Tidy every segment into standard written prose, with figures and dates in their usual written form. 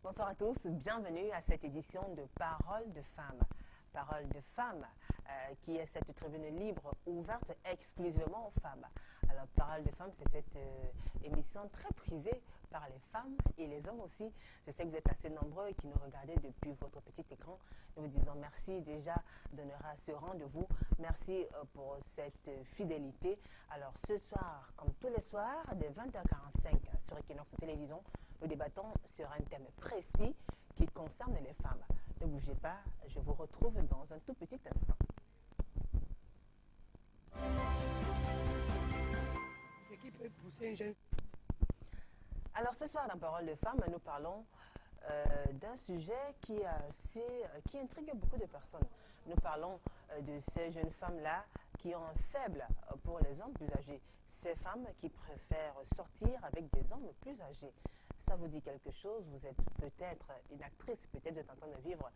Bonsoir à tous, bienvenue à cette édition de Parole de Femmes. Parole de Femmes, qui est cette tribune libre ouverte exclusivement aux femmes. Alors, Parole de Femmes, c'est cette émission très prisée par les femmes et les hommes aussi. Je sais que vous êtes assez nombreux et qui nous regardez depuis votre petit écran. Nous vous disons merci déjà d'honorer à ce rendez-vous. Merci pour cette fidélité. Alors, ce soir, comme tous les soirs, de 20h45 sur Equinox Télévision, nous débattons sur un thème précis qui concerne les femmes. Ne bougez pas, je vous retrouve dans un tout petit instant. Alors ce soir dans Parole de Femmes, nous parlons d'un sujet qui intrigue beaucoup de personnes. Nous parlons de ces jeunes femmes-là qui ont un faible pour les hommes plus âgés. Ces femmes qui préfèrent sortir avec des hommes plus âgés. Ça vous dit quelque chose, vous êtes peut-être une actrice, peut-être vous êtes en train de vivre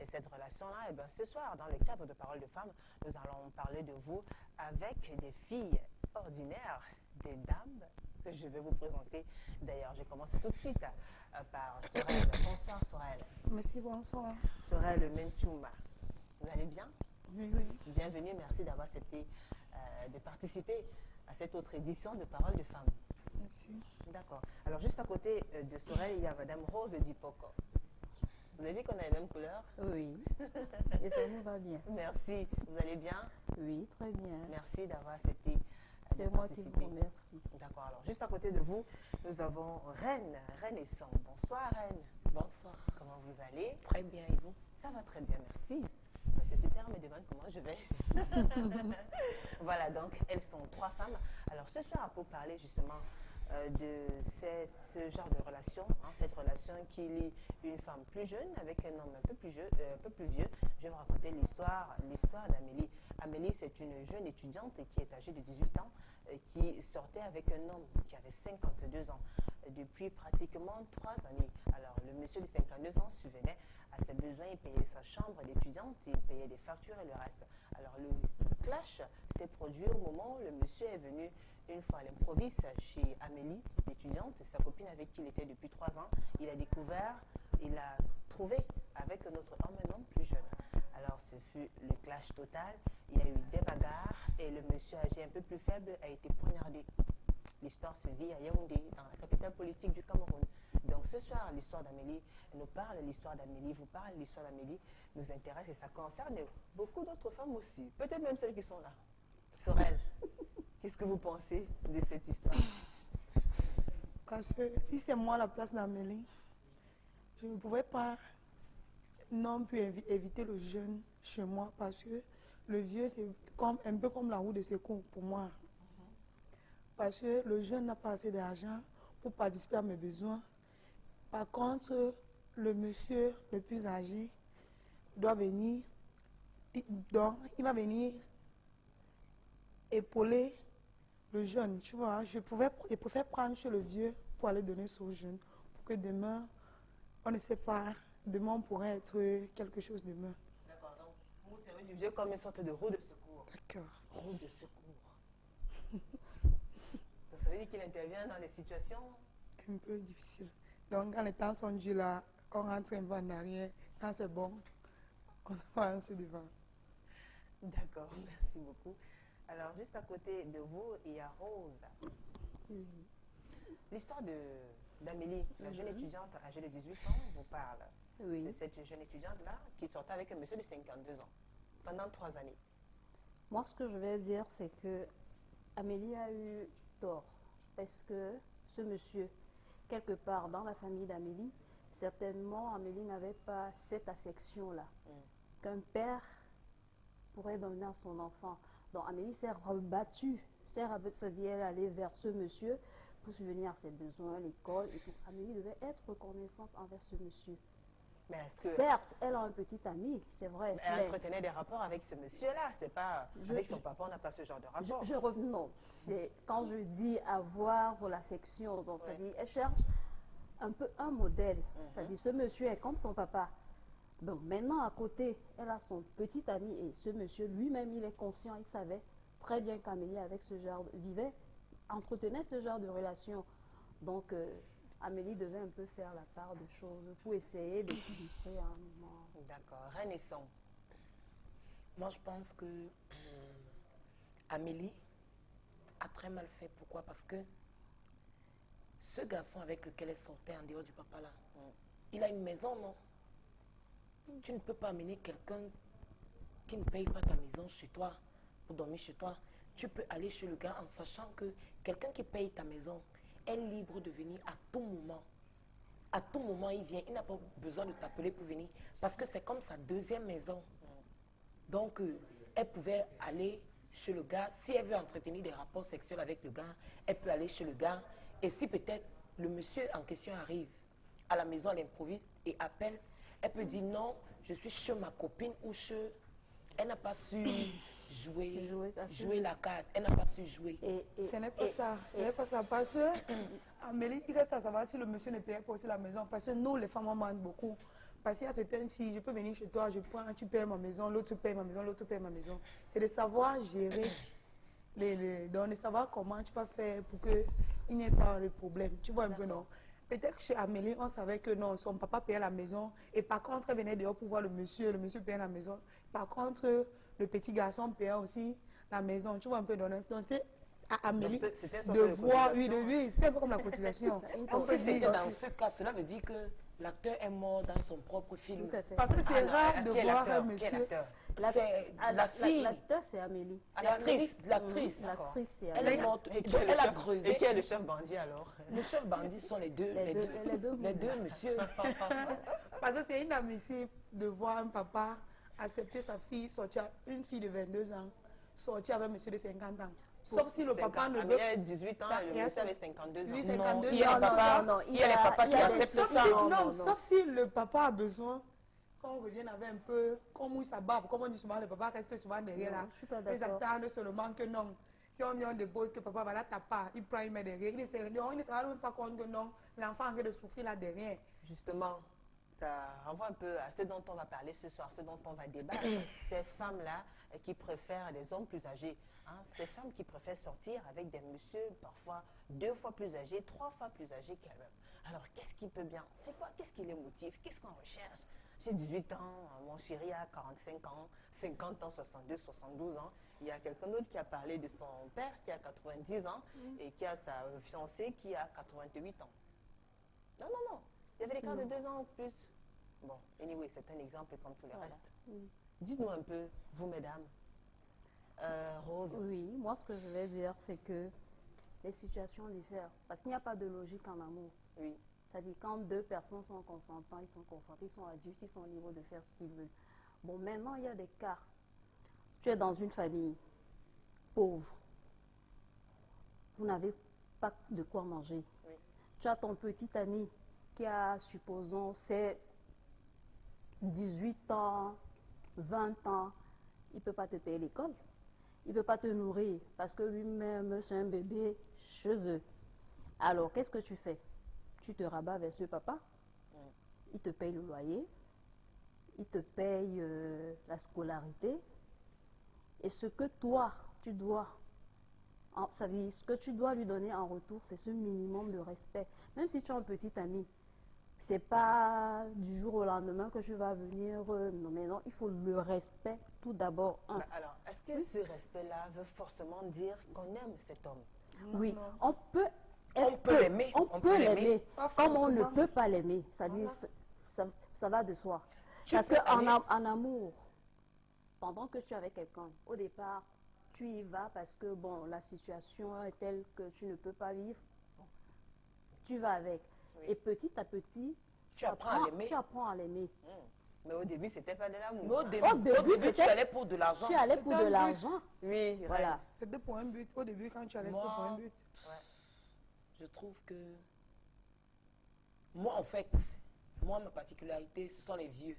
cette relation-là. Et bien ce soir, dans le cadre de Parole de Femmes, nous allons parler de vous avec des filles ordinaires, des dames que je vais vous présenter. D'ailleurs, je commence tout de suite par Sorel. Bonsoir Sorel. Merci, bonsoir. Sorel Menchouma. Vous allez bien? Oui, oui. Bienvenue, merci d'avoir accepté de participer à cette autre édition de Parole de Femmes. Merci. D'accord. Alors, juste à côté de Sorel, il y a Madame Rose Dipoko. Vous avez vu qu'on a les mêmes couleurs? Oui. Et ça nous va bien. Merci. Vous allez bien? Oui, très bien. Merci d'avoir accepté. C'est moi qui vous remercie. D'accord. Alors, juste à côté de vous, nous avons Reine et Son. Bonsoir, Reine. Bonsoir. Comment vous allez? Très bien, et vous? Ça va très bien, merci. C'est super, me demande comment je vais. Voilà, donc elles sont trois femmes. Alors ce soir, pour parler justement de ce genre de relation, cette relation qui lie une femme plus jeune avec un homme un peu plus vieux, je vais vous raconter l'histoire d'Amélie. Amélie, c'est une jeune étudiante qui est âgée de 18 ans, qui sortait avec un homme qui avait 52 ans depuis pratiquement 3 années. Alors le monsieur de 52 ans subvenait à ses besoins, il payait sa chambre d'étudiante, il payait des factures et le reste. Alors le clash s'est produit au moment où le monsieur est venu une fois à l'improviste chez Amélie, l'étudiante, sa copine avec qui il était depuis 3 ans. Il a découvert, il a trouvé avec notre homme un homme plus jeune. Alors ce fut le clash total, il y a eu des bagarres et le monsieur âgé un peu plus faible a été poignardé. L'histoire se vit à Yaoundé, dans la capitale politique du Cameroun. Donc ce soir, l'histoire d'Amélie nous parle, l'histoire d'Amélie vous parle, l'histoire d'Amélie nous intéresse et ça concerne beaucoup d'autres femmes aussi, peut-être même celles qui sont là. Sorel, qu'est-ce que vous pensez de cette histoire? Parce que si c'est moi à la place d'Amélie, je ne pouvais pas non plus éviter le jeune chez moi parce que le vieux, c'est un peu comme la roue de secours pour moi. Parce que le jeune n'a pas assez d'argent pour participer à mes besoins. Par contre, le monsieur le plus âgé doit venir, donc il va venir épauler le jeune, tu vois. Je préfère prendre chez le vieux pour aller donner ça au jeune, pour que demain, on ne sait pas, demain on pourrait être quelque chose demain. D'accord, donc vous servez du vieux comme une sorte de roue de secours. D'accord. Roue de secours. Ça veut dire qu'il intervient dans des situations un peu difficiles. Donc quand les temps sont durs là, on rentre un peu en arrière. Quand c'est bon, on avance devant. D'accord, merci beaucoup. Alors, juste à côté de vous, il y a Rose. L'histoire d'Amélie, la jeune étudiante âgée de 18 ans, vous parle. Oui. C'est cette jeune étudiante-là qui sortait avec un monsieur de 52 ans pendant 3 années. Moi, ce que je vais dire, c'est que Amélie a eu tort. Parce que ce monsieur, quelque part dans la famille d'Amélie, certainement Amélie n'avait pas cette affection-là qu'un père pourrait donner à son enfant. Donc Amélie s'est rebattue, c'est-à-dire elle allait vers ce monsieur pour subvenir à ses besoins, l'école et tout. Amélie devait être reconnaissante envers ce monsieur. Mais est-ce que Certes, elle a un petit ami, c'est vrai. elle entretenait des rapports avec ce monsieur-là? C'est pas avec son papa, on n'a pas ce genre de rapport. Je reviens, non. C'est quand je dis avoir l'affection, donc c'est-à-dire elle cherche un peu un modèle. C'est-à-dire ce monsieur est comme son papa. Bon, maintenant à côté, elle a son petit ami et ce monsieur lui-même, il est conscient, il savait très bien qu'Amélie avec ce genre vivait, entretenait ce genre de relation. Donc Amélie devait un peu faire la part de choses pour essayer d'équilibrer un moment. D'accord. Renaissance. Moi, je pense que Amélie a très mal fait. Pourquoi? Parce que ce garçon avec lequel elle sortait en dehors du papa là, il a une maison, non? Tu ne peux pas amener quelqu'un qui ne paye pas ta maison chez toi pour dormir chez toi. Tu peux aller chez le gars en sachant que quelqu'un qui paye ta maison est libre de venir à tout moment. À tout moment, il vient. Il n'a pas besoin de t'appeler pour venir parce que c'est comme sa deuxième maison. Donc, elle pouvait aller chez le gars. Si elle veut entretenir des rapports sexuels avec le gars, elle peut aller chez le gars. Et si peut-être le monsieur en question arrive à la maison, elle improvise et appelle, elle peut dire non, je suis chez ma copine ou chez... Elle n'a pas su jouer la carte. Elle n'a pas su jouer. Ce n'est pas ça. Ce n'est pas ça. Parce que Amélie, il reste à savoir si le monsieur ne payait pas aussi la maison. Parce que nous, les femmes, on manque beaucoup. Parce qu'il y a certaines filles, je peux venir chez toi, je prends, tu payes ma maison, l'autre paye ma maison, l'autre paye ma maison. C'est de savoir gérer, donc de savoir comment tu vas faire pour qu'il n'y ait pas de problème. Tu vois un peu, non? Peut-être que chez Amélie, on savait que non, son papa payait la maison. Et par contre, elle venait dehors pour voir le monsieur payait la maison. Par contre, le petit garçon payait aussi la maison. Tu vois un peu, donc c'était à Amélie de voir, oui, c'était un peu comme la cotisation. Si c'était dans ce cas, cela veut dire que l'acteur est mort dans son propre film. Tout à fait. Parce que c'est rare de voir un monsieur. La fille. L'acteur, c'est Amélie. L'actrice. L'actrice, c'est Elle Amélie. est morte. Et Elle a creusé. qui est le chef bandit alors? Les chefs bandits sont les deux monsieur. Parce que c'est inadmissible de voir un papa accepter sa fille sortir, une fille de 22 ans, sortir avec un monsieur de 50 ans. Sauf si le papa ne veut pas. Il a 18 ans et le monsieur avait 52 ans. Oui, 52 il y a ans. il y a les papas qui acceptent ça. Non, sauf si le papa a besoin qu'on revienne avec un peu, qu'on mouille sa barbe, comme on dit souvent, le papa reste souvent derrière là. Je suis pas Ils d'accord. attendent seulement que non. Si on vient on dépose que papa va là taper, il prend, il met derrière. Il ne se rend même pas compte que non, l'enfant a de souffrir là derrière. Justement, ça renvoie un peu à ce dont on va parler ce soir, ce dont on va débattre. Ces femmes-là qui préfèrent des hommes plus âgés. Hein, ces femmes qui préfèrent sortir avec des messieurs parfois 2 fois plus âgés, 3 fois plus âgés qu'elles-mêmes. Alors, qu'est-ce qui peut bien? C'est quoi? Qu'est-ce qui les motive? Qu'est-ce qu'on recherche? J'ai 18 ans, mon chéri a 45 ans, 50 ans, 62, 72 ans. Il y a quelqu'un d'autre qui a parlé de son père qui a 90 ans et qui a sa fiancée qui a 88 ans. Non. Il y avait l'écart de 2 ans ou plus. Bon, anyway, c'est un exemple comme tout le reste. Dites-nous un peu, vous mesdames. Rose. Oui, moi ce que je vais dire, c'est que les situations diffèrent. Parce qu'il n'y a pas de logique en amour. Oui. C'est-à-dire quand 2 personnes sont consentants, ils sont consentés, ils sont adultes, ils sont libres de faire ce qu'ils veulent. Bon, maintenant, il y a des cas. Tu es dans une famille pauvre. Vous n'avez pas de quoi manger. Oui. Tu as ton petit ami qui a, supposons, c'est 18 ans, 20 ans. Il ne peut pas te payer l'école. Il ne peut pas te nourrir parce que lui-même, c'est un bébé chez eux. Alors, qu'est-ce que tu fais? Tu te rabats vers ce papa. Il te paye le loyer. Il te paye la scolarité. Et ce que toi, tu dois, c'est-à-dire ce que tu dois lui donner en retour, c'est ce minimum de respect. Même si tu as un petit ami, c'est pas du jour au lendemain que tu vas venir. Non, mais non, il faut le respect tout d'abord. Alors, est-ce que ce respect-là veut forcément dire qu'on aime cet homme? Oui, on peut l'aimer. On peut l'aimer, comme on ne forcément. peut pas l'aimer. C'est-à-dire, ça va de soi. Tu Parce peux aller- qu'en amour, pendant que tu es avec quelqu'un, au départ, tu y vas parce que bon, la situation est telle que tu ne peux pas vivre. Bon, tu vas avec. Oui. Et petit à petit, Tu apprends à l'aimer. Tu apprends à l'aimer. Mais au début, c'était pas de l'amour. Mais au hein. début, tu c'était- allais pour de l'argent. Tu allais pour C'est un de but. l'argent. Oui, Voilà. C'était pour un but. Au début, quand tu allais, c'était Moi, pour un but. Je trouve que... Moi, en fait, ma particularité, ce sont les vieux.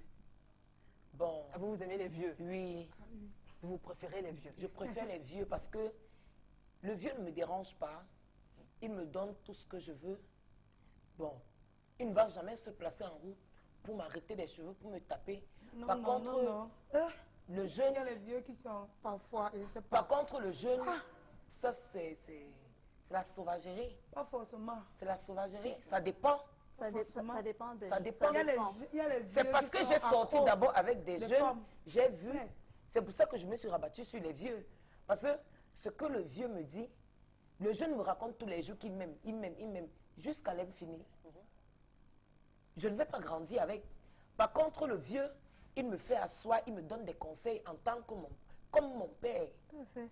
Bon, Ah, vous aimez les vieux. oui, Vous préférez les vieux. je préfère les vieux parce que le vieux ne me dérange pas. Il me donne tout ce que je veux. Bon, il ne va jamais se placer en route pour m'arrêter des cheveux, pour me taper. Non, Par non, contre, non, non. le Il jeune... y a les vieux qui sont parfois, je ne sais pas. Par contre, le jeune, ça c'est C'est la sauvagerie. Pas forcément. C'est la sauvagerie. Ça dépend. Ça dépend de Ça dépend. Il y a les vieux C'est parce qui que sont j'ai sorti accros. d'abord avec des Les jeunes, femmes. j'ai vu. Ouais. C'est pour ça que je me suis rabattue sur les vieux. Parce que ce que le vieux me dit, le jeune me raconte tous les jours qu'il m'aime, il m'aime, jusqu'à l'infini. Je ne vais pas grandir avec. Par contre, le vieux, il me fait asseoir, il me donne des conseils en tant que comme mon père. Tout à fait.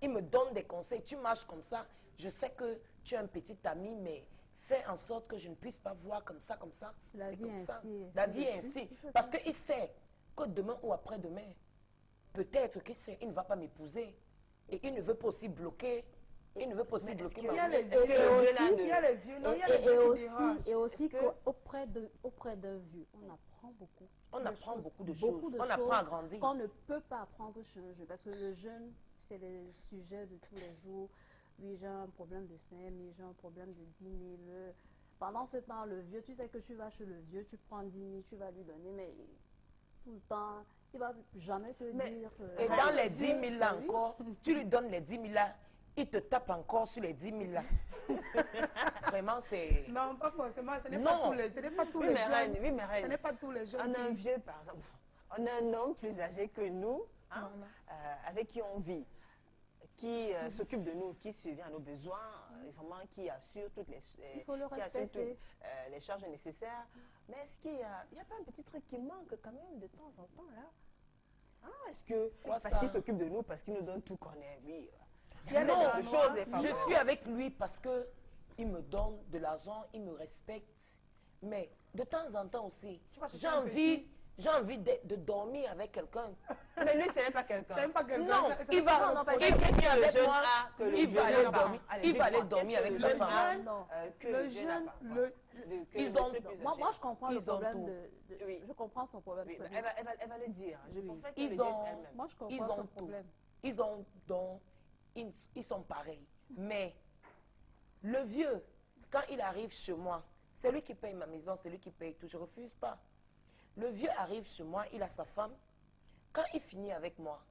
Il me donne des conseils. Tu marches comme ça. Je sais que tu es un petit ami, mais fais en sorte que je ne puisse pas voir comme ça, comme ça. La C'est vie comme ça. ainsi, La ainsi vie de est suite. ainsi. Tout à fait. Parce qu'il sait que demain ou après-demain, peut-être qu'il sait, il ne va pas m'épouser. Et il ne veut pas aussi bloquer. Il ne veut pas aussi bloquer Il ma y a vie. les vieux, et aussi- il y a les vieux, non, il y a les Et vieux qui aussi, dérangent. et aussi Est-ce que- auprès d'un vieux, on apprend beaucoup. On apprend beaucoup de Beaucoup choses. de On apprend à grandir. qu'on ne peut pas apprendre chez un jeune. Parce que le jeune, c'est le sujet de tous les jours. Oui, j'ai un problème de 5 000, j'ai un problème de 10 000. Pendant ce temps, le vieux, tu sais que tu vas chez le vieux, tu prends 10 000, tu vas lui donner, mais tout le temps, il ne va jamais te Mais- dire. Et dans les 10 000 là Oui. encore, tu lui donnes les 10 000 là, il te tape encore sur les 10 000 là. Vraiment, c'est... Non, pas forcément. Ce n'est Non. pas tous les, ce n'est pas tous Oui, les mais reine, jeunes. oui, mais Ce reine. n'est pas tous les jeunes On a un qui... vieux, par exemple. On a un homme plus âgé que nous, hein, Voilà. avec qui on vit, qui s'occupe de nous, qui subvient à nos besoins, vraiment qui assure toutes les, Il faut le qui assure respecter. toutes, les charges nécessaires. Mais est-ce qu'il y a pas un petit truc qui manque quand même de temps en temps là? Hein, est-ce que Quoi, parce ça? qu'il s'occupe de nous, parce qu'il nous donne tout qu'on est, oui. Il y a des les grandes Danois. choses, les femmes. Je suis avec lui parce que il me donne de l'argent, il me respecte. Mais de temps en temps aussi, Tu vas chercher j'ai un envie de dormir avec quelqu'un. Mais lui, ce n'est pas quelqu'un. Ce n'est pas quelqu'un. Non, ça- il va, non, pas il quelqu'un. vient avec Le jeune moi, a que le il vieux va aller n'a pas. dormir, Allez, il va aller dites-moi, dormir avec qu'est-ce sa que le femme. jeune, Non. que Le le jeune, jeune n'a pas, le- que Ils le ont- monsieur plus Moi, âgé. moi, je comprends le Ils ont problème tout. Oui. Je comprends son problème. Oui, celui- elle va le dire. Je Oui. préfère que Ils le ont- dise elle-même. Moi, je comprends Ils son ont tout. problème. Ils ont donc, ils sont pareils. Mais le vieux, quand il arrive chez moi, c'est lui qui paye ma maison, c'est lui qui paye tout. Je ne refuse pas. Le vieux arrive chez moi, il a sa femme. Quand il finit avec moi,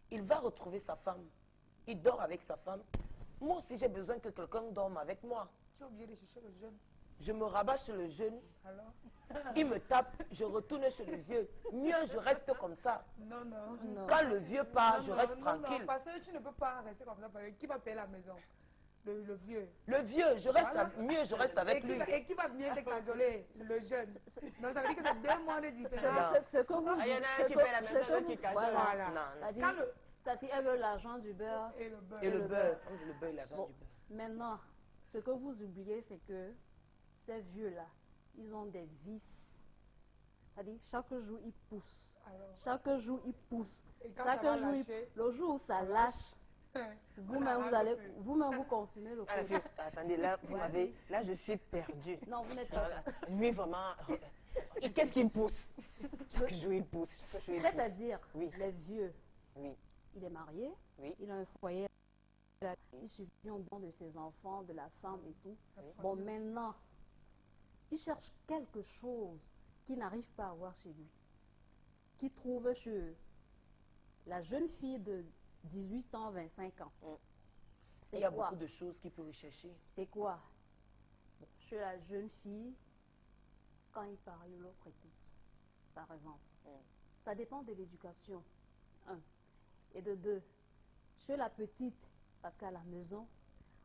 il va retrouver sa femme. Il dort avec sa femme. Moi aussi, j'ai besoin que quelqu'un dorme avec moi. Tu es obligé de chercher le jeune. Je me rabats sur le jeune, Alors? il me tape, je retourne chez le vieux. Mieux, je reste comme ça. Non, non. Non. Quand le vieux part, Non, je non, reste non, tranquille. Non, parce que tu ne peux pas rester comme ça. Parce que qui va payer la maison? Le vieux. Le vieux, je reste Voilà. mieux, je reste avec lui. Et qui va venir te cajoler? Le jeune. Non, ça veut dire que c'est 2 mois de Ce- différence. ce que vous- Ah, il y en a un ce qui que- paie la ce maison, que l'autre vous- qui cajole. Voilà. Non, non. Ça dit, Quand le- ça dit, elle veut l'argent du beurre. Et le beurre. Et le le beurre, le beurre, l'argent Bon, du beurre. maintenant, ce que vous oubliez, c'est que ces vieux-là, ils ont des vices. C'est-à-dire, chaque jour, ils poussent. Alors, Chaque jour, ils poussent. et quand Chaque ça va jour, lâcher, le jour où ça lâche, vous-même, arrête vous allez, plus. vous-même, vous confirmez le Ah, la coup. fille, attendez, là, vous Ouais. m'avez. Là, je suis perdue. Non, vous n'êtes pas. Voilà. Lui, vraiment. Et qu'est-ce qu'il pousse? Chaque jour, il pousse. Chaque jour, il pousse. C'est-à-dire, Oui. les vieux, Oui. il est marié, Oui. il a un foyer, il subvient au bon de ses enfants, de la femme et tout. Bon, maintenant, il cherche quelque chose qu'il n'arrive pas à avoir chez lui, qu'il trouve chez la jeune fille de 18 ans, 25 ans. Mm. Il y C'est a quoi? beaucoup de choses qu'il peut rechercher. C'est quoi? Bon, chez la jeune fille, quand il parle, l'autre écoute, par exemple. Mm. Ça dépend de l'éducation, un. Et de deux, chez la petite, parce qu'à la maison,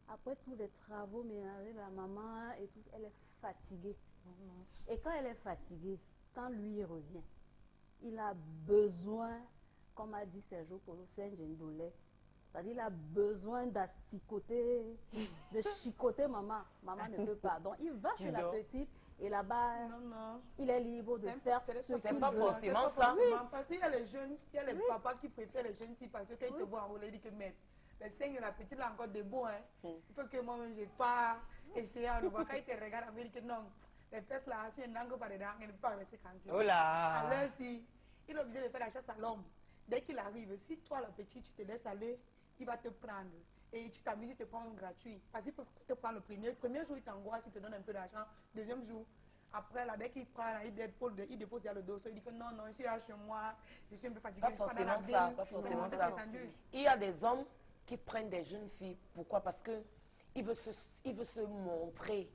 après tous les travaux ménagers, la maman et tout, elle est fatiguée. Et quand elle est fatiguée, quand lui revient, il a besoin, comme a dit Sergio Polo Saint-Gendolais, c'est-à-dire il a besoin d'asticoter, de chicoter maman. Maman ne peut pas. Donc il va chez la Non. petite et là-bas, Non, non. il est libre de C'est faire c'est ce c'est qu'il pas veut. forcément C'est pas ça. forcément, parce qu'il y a les jeunes, il y a les papas qui préfèrent les jeunes filles parce que quand ils te voient enrouler, ils disent que mec, les 5 et la petite là encore debout, hein. Il faut que moi-même je pas essayer à le voir. Quand ils te regardent, ils disent que non, les fesses là, si elles n'engagent pas dedans, elles ne peuvent pas rester tranquilles. Oh là! Alors si, il est obligé de faire la chasse à l'homme. Dès qu'il arrive, si toi la petite, tu te laisses aller, il va te prendre. Et tu t'amuses, il te prend gratuit. Parce qu'il peut te prendre le premier jour, il t'angoisse, il te donne un peu d'argent. Deuxième jour, après, là, dès qu'il prend, là, il dépose dans le dossier, il dit que non, non, je suis là chez moi, je suis un peu fatigué. Pas je suis dans la forcément ça, ville, pas forcément je suis ça. descendu. Il y a des hommes qui prennent des jeunes filles. Pourquoi? Parce que il veut se montrer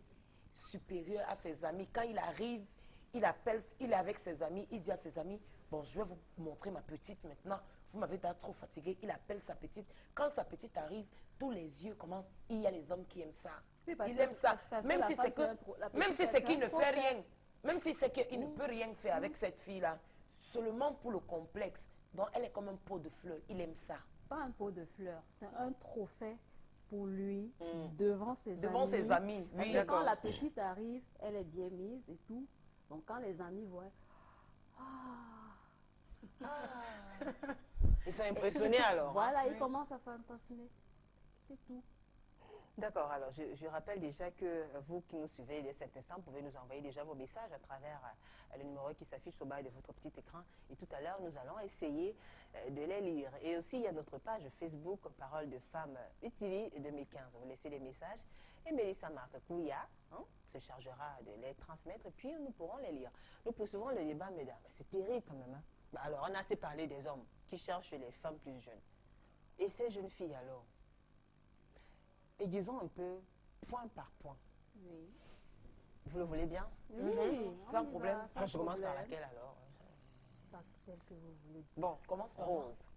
supérieur à ses amis. Quand il arrive, il appelle, il est avec ses amis, il dit à ses amis, bon, je vais vous montrer ma petite maintenant. Vous m'avez d'ailleurs trop fatigué. Il appelle sa petite. Quand sa petite arrive, tous les yeux commencent. Il y a les hommes qui aiment ça. Oui, parce Il que- aime ça. parce que Même la si femme, c'est c'est un que, la même si petite, c'est qu'il c'est ne un fait faux rien. Même si c'est qu'il ne peut rien faire avec cette fille-là. Seulement pour le complexe. Donc elle est comme un pot de fleurs. Il aime ça. Pas un pot de fleurs, c'est un trophée pour lui devant ses amis. Devant ses amis. Parce Oui, que quand d'accord. la petite arrive, elle est bien mise et tout. Donc quand les amis voient, Ils sont impressionnés alors. Hein? voilà, ils commencent à fantasmer. C'est tout. D'accord, alors je rappelle déjà que vous qui nous suivez dès cet instant, vous pouvez nous envoyer déjà vos messages à travers le numéro qui s'affiche au bas de votre petit écran. Et tout à l'heure, nous allons essayer de les lire. Et aussi, il y a notre page Facebook, Parole de femmes Utili 2015. Vous laissez des messages et Mélissa Marthe Kouya se chargera de les transmettre et puis nous pourrons les lire. Nous poursuivons le débat, mesdames. C'est terrible quand même. Hein? Bah, alors, on a assez parlé des hommes qui cherchent les femmes plus jeunes. Et ces jeunes filles alors? Et disons un peu point par point. Oui. Vous le voulez bien? Oui, on Sans y problème. va, sans Alors, je commence par problème. laquelle alors? Par celle que vous voulez. Bon, Commence par moi. Rose.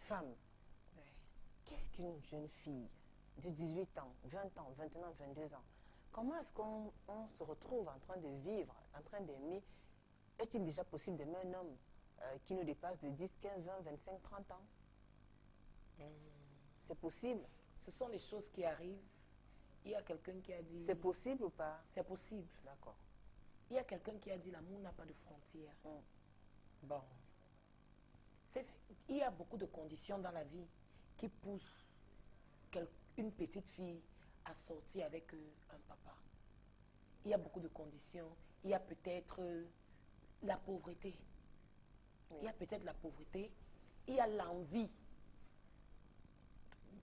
Femme, qu'est-ce qu'une jeune fille de 18 ans, 20 ans, 21 ans, 22 ans? Comment est-ce qu'on se retrouve en train de vivre, en train d'aimer? Est-il déjà possible d'aimer un homme qui nous dépasse de 10, 15, 20, 25, 30 ans? C'est possible? Ce sont les choses qui arrivent. Il y a quelqu'un qui a dit... C'est possible ou pas? C'est possible. D'accord. Il y a quelqu'un qui a dit l'amour n'a pas de frontières. Bon. Il y a beaucoup de conditions dans la vie qui poussent une petite fille à sortir avec un papa. Il y a beaucoup de conditions. Il y a peut-être la pauvreté. Oui. Il y a peut-être la pauvreté. Il y a l'envie.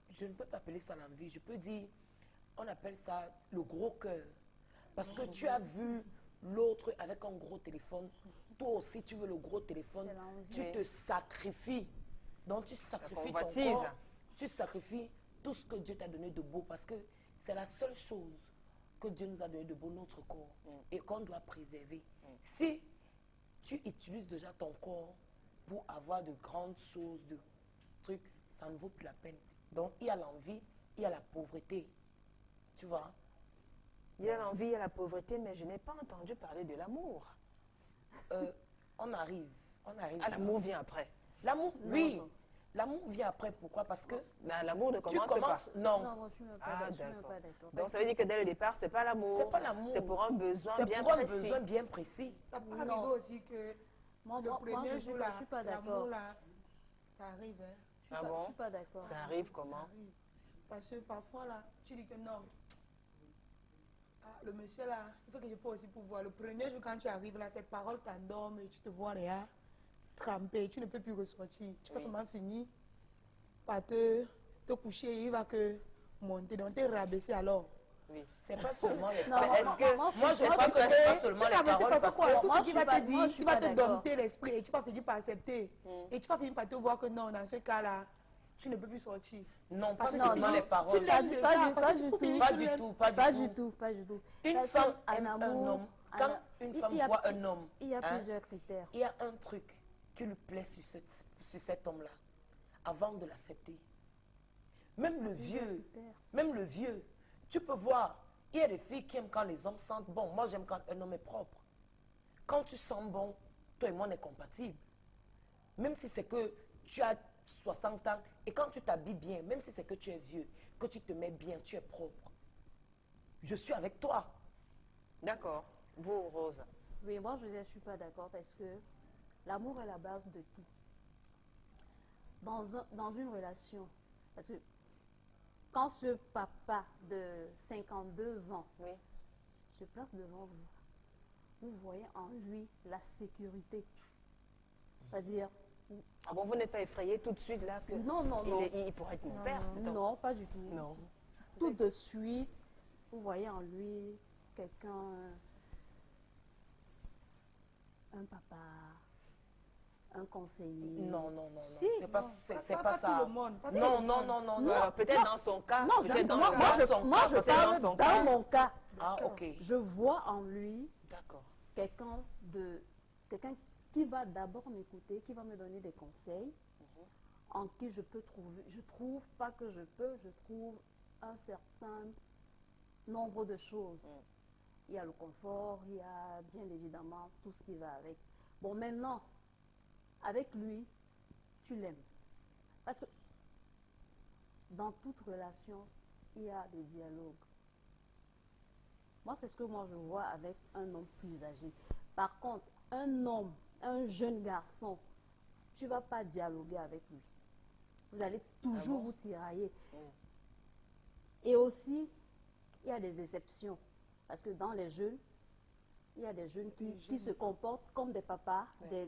Je ne peux pas appeler ça l'envie. Je peux dire, on appelle ça le gros cœur. Parce que tu as vu l'autre avec un gros téléphone. Toi aussi, tu veux le gros téléphone. C'est l'envie. Tu te sacrifies. Donc, tu sacrifies ton convoitise. corps. Tu sacrifies tout ce que Dieu t'a donné de beau. Parce que c'est la seule chose que Dieu nous a donné de beau, notre corps. Et qu'on doit préserver. Si tu utilises déjà ton corps pour avoir de grandes choses, de trucs, ça ne vaut plus la peine. Donc, il y a l'envie, il y a la pauvreté. Tu vois? Il y a l'envie, il y a la pauvreté, mais je n'ai pas entendu parler de l'amour. On arrive. Ah, l'amour vient après. L'amour, oui. non. L'amour vient après. Pourquoi? Parce que Ben, l'amour ne tu commence commences... pas. Non. Non, moi, je suis même pas Ah, d'accord, je suis même d'accord. pas d'accord. Donc, ça veut dire que dès le départ, c'est pas l'amour. C'est pas l'amour. C'est pour un besoin C'est bien pour un précis. besoin bien précis. Ça peut Non. arriver aussi que Moi, le moi, premier moi, je jour, ne suis pas d'accord. l'amour, là, ça arrive. Hein. Je Ah suis pas- bon? je suis pas d'accord. Ça arrive Ça comment? arrive. Parce que parfois, là, tu dis que non. Ah, le monsieur, là, il faut que je peux aussi pouvoir. Le premier jour, quand tu arrives, là, ces paroles t'endorment et tu te vois là, trempé. Tu ne peux plus ressortir. Tu vas seulement finir par te coucher. Il va que monter. Donc, t'es rabaissé alors. Oui. C'est pas seulement les Non, paroles. Mais est-ce que- Moi, je crois que c'est pas seulement les paroles. parce Parce que quoi, que tout moi, ce qu'il je suis va pas- te moi, dire, je suis il va pas te d'accord. dompter l'esprit et tu vas finir par accepter. Et tu vas finir par te voir que non, dans ce cas-là, tu ne peux plus sortir. non, pas Parce que non, seulement non. les tu paroles. l'aimes Pas déjà, du parce que tout. tu finis, Pas tu du l'aimes. tout, Pas du tout, pas du tout. Une Parce femme que aime un amour, homme. Quand une femme il y a- voit un homme, il y a hein, plusieurs critères. il y a un truc qui lui plaît sur cet homme-là, avant de l'accepter. Même le vieux, tu peux voir, il y a des filles qui aiment quand les hommes sentent bon. Moi, j'aime quand un homme est propre. Quand tu sens bon, toi et moi, on est compatibles. Même si c'est que tu as 60 ans, et quand tu t'habilles bien, même si c'est que tu es vieux, que tu te mets bien, tu es propre. Je suis avec toi. D'accord. Vous, Rose. Oui, moi je ne suis pas d'accord parce que l'amour est la base de tout. Dans une relation, parce que quand ce papa de 52 ans Oui. se place devant vous, vous voyez en lui la sécurité. C'est-à-dire, Ah bon, vous n'êtes pas effrayé tout de suite là que non, non, non. il pourrait être mon père, c'est Non, pas du tout. Non. Tout de suite, vous voyez en lui quelqu'un, un papa, un conseiller. Non, non, non, Si. non. C'est pas, c'est pas ça. Tout le monde. Parce que- Non, non, non, non, non. Alors, peut-être dans son cas. Non, peut-être dans moi, le moi, cas. je, moi, je peut-être parle dans son dans cas. mon cas. Ah, ok. Je vois en lui D'accord. quelqu'un qui va d'abord m'écouter, qui va me donner des conseils, en qui je peux trouver, je trouve pas que je peux, je trouve un certain nombre de choses. Il y a le confort, il y a bien évidemment tout ce qui va avec. Bon, maintenant, avec lui, tu l'aimes. Parce que dans toute relation, il y a des dialogues. Moi, c'est ce que moi je vois avec un homme plus âgé. Par contre, un homme, un jeune garçon, tu ne vas pas dialoguer avec lui. Vous allez toujours vous tirailler. Et aussi, il y a des exceptions. Parce que dans les jeunes, il y a des jeunes qui se comportent comme des papas, ces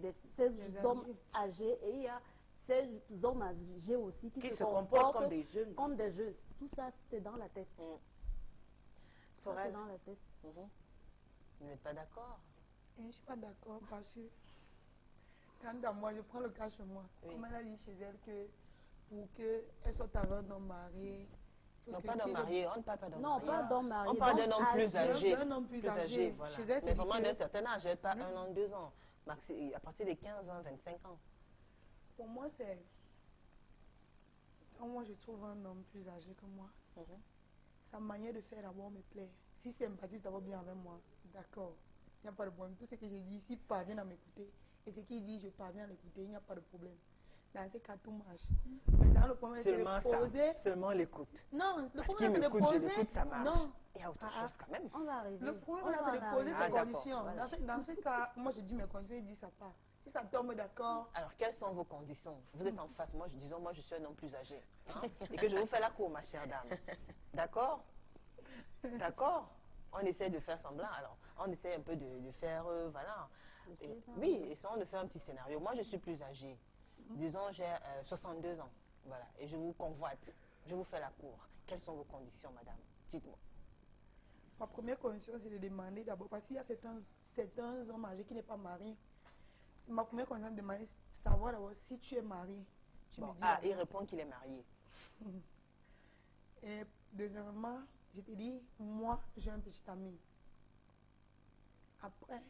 hommes âgés, et il y a ces hommes âgés aussi qui se comportent comme des jeunes. comme des jeunes. Tout ça, c'est dans la tête. Ça, c'est Sorel, dans la tête. vous n'êtes pas d'accord? Je ne suis pas d'accord parce que quand à moi, je prends le cas chez moi. Oui. Comme elle a dit chez elle que pour qu'elle soit avec un homme marié. Non, pas d'un marié, on ne parle pas d'un Non, marié. pas d'homme marié. On parle d'un homme plus âgé. D'un homme plus âgé. Voilà. Chez elle, Mais c'est vraiment dit d'un que- certain âge, pas 1 an, 2 ans. À partir de 15 ans, 25 ans. Pour moi, c'est. Quand moi, je trouve un homme plus âgé que moi, sa manière de faire d'abord me plaît. Si c'est sympathise d'abord bien avec moi, d'accord, il n'y a pas de problème. Tout ce que je dis, s'il parvient à m'écouter, et ce qu'il dit, je parviens à l'écouter, il n'y a pas de problème. Dans ces cas, tout marche. Maintenant, le problème, c'est de Seulement poser. ça. Seulement l'écoute. Non, le Parce problème, qu'il c'est de m'écoute, je poser. l'écoute, ça marche. Non. Il y a autre Ah, chose quand même. On va arriver. Le problème, On là, va c'est de en poser arriver. ses d'accord. conditions. Voilà. Dans ce cas, moi, je dis mes conditions, il dit ça part. Si ça tombe d'accord, Alors, quelles sont vos conditions? Vous êtes en face, disons, moi, je suis un homme plus âgé. Hein, et que je vous fais la cour, ma chère dame. D'accord? D'accord? On essaie de faire semblant. Alors, on essaie un peu de faire, voilà. Oui, essayons de faire un petit scénario. Moi, je suis plus âgée. Disons, j'ai 62 ans. Voilà. Et je vous convoite. Je vous fais la cour. Quelles sont vos conditions, madame? Dites-moi. ma première condition, c'est de demander d'abord, parce qu'il y a certains hommes âgés qui n'est pas marié. Ma première condition, c'est de demander, savoir d'abord si tu es marié. Tu me dis il d'abord. répond qu'il est marié. Et deuxièmement, je te dis, moi, j'ai un petit ami. Après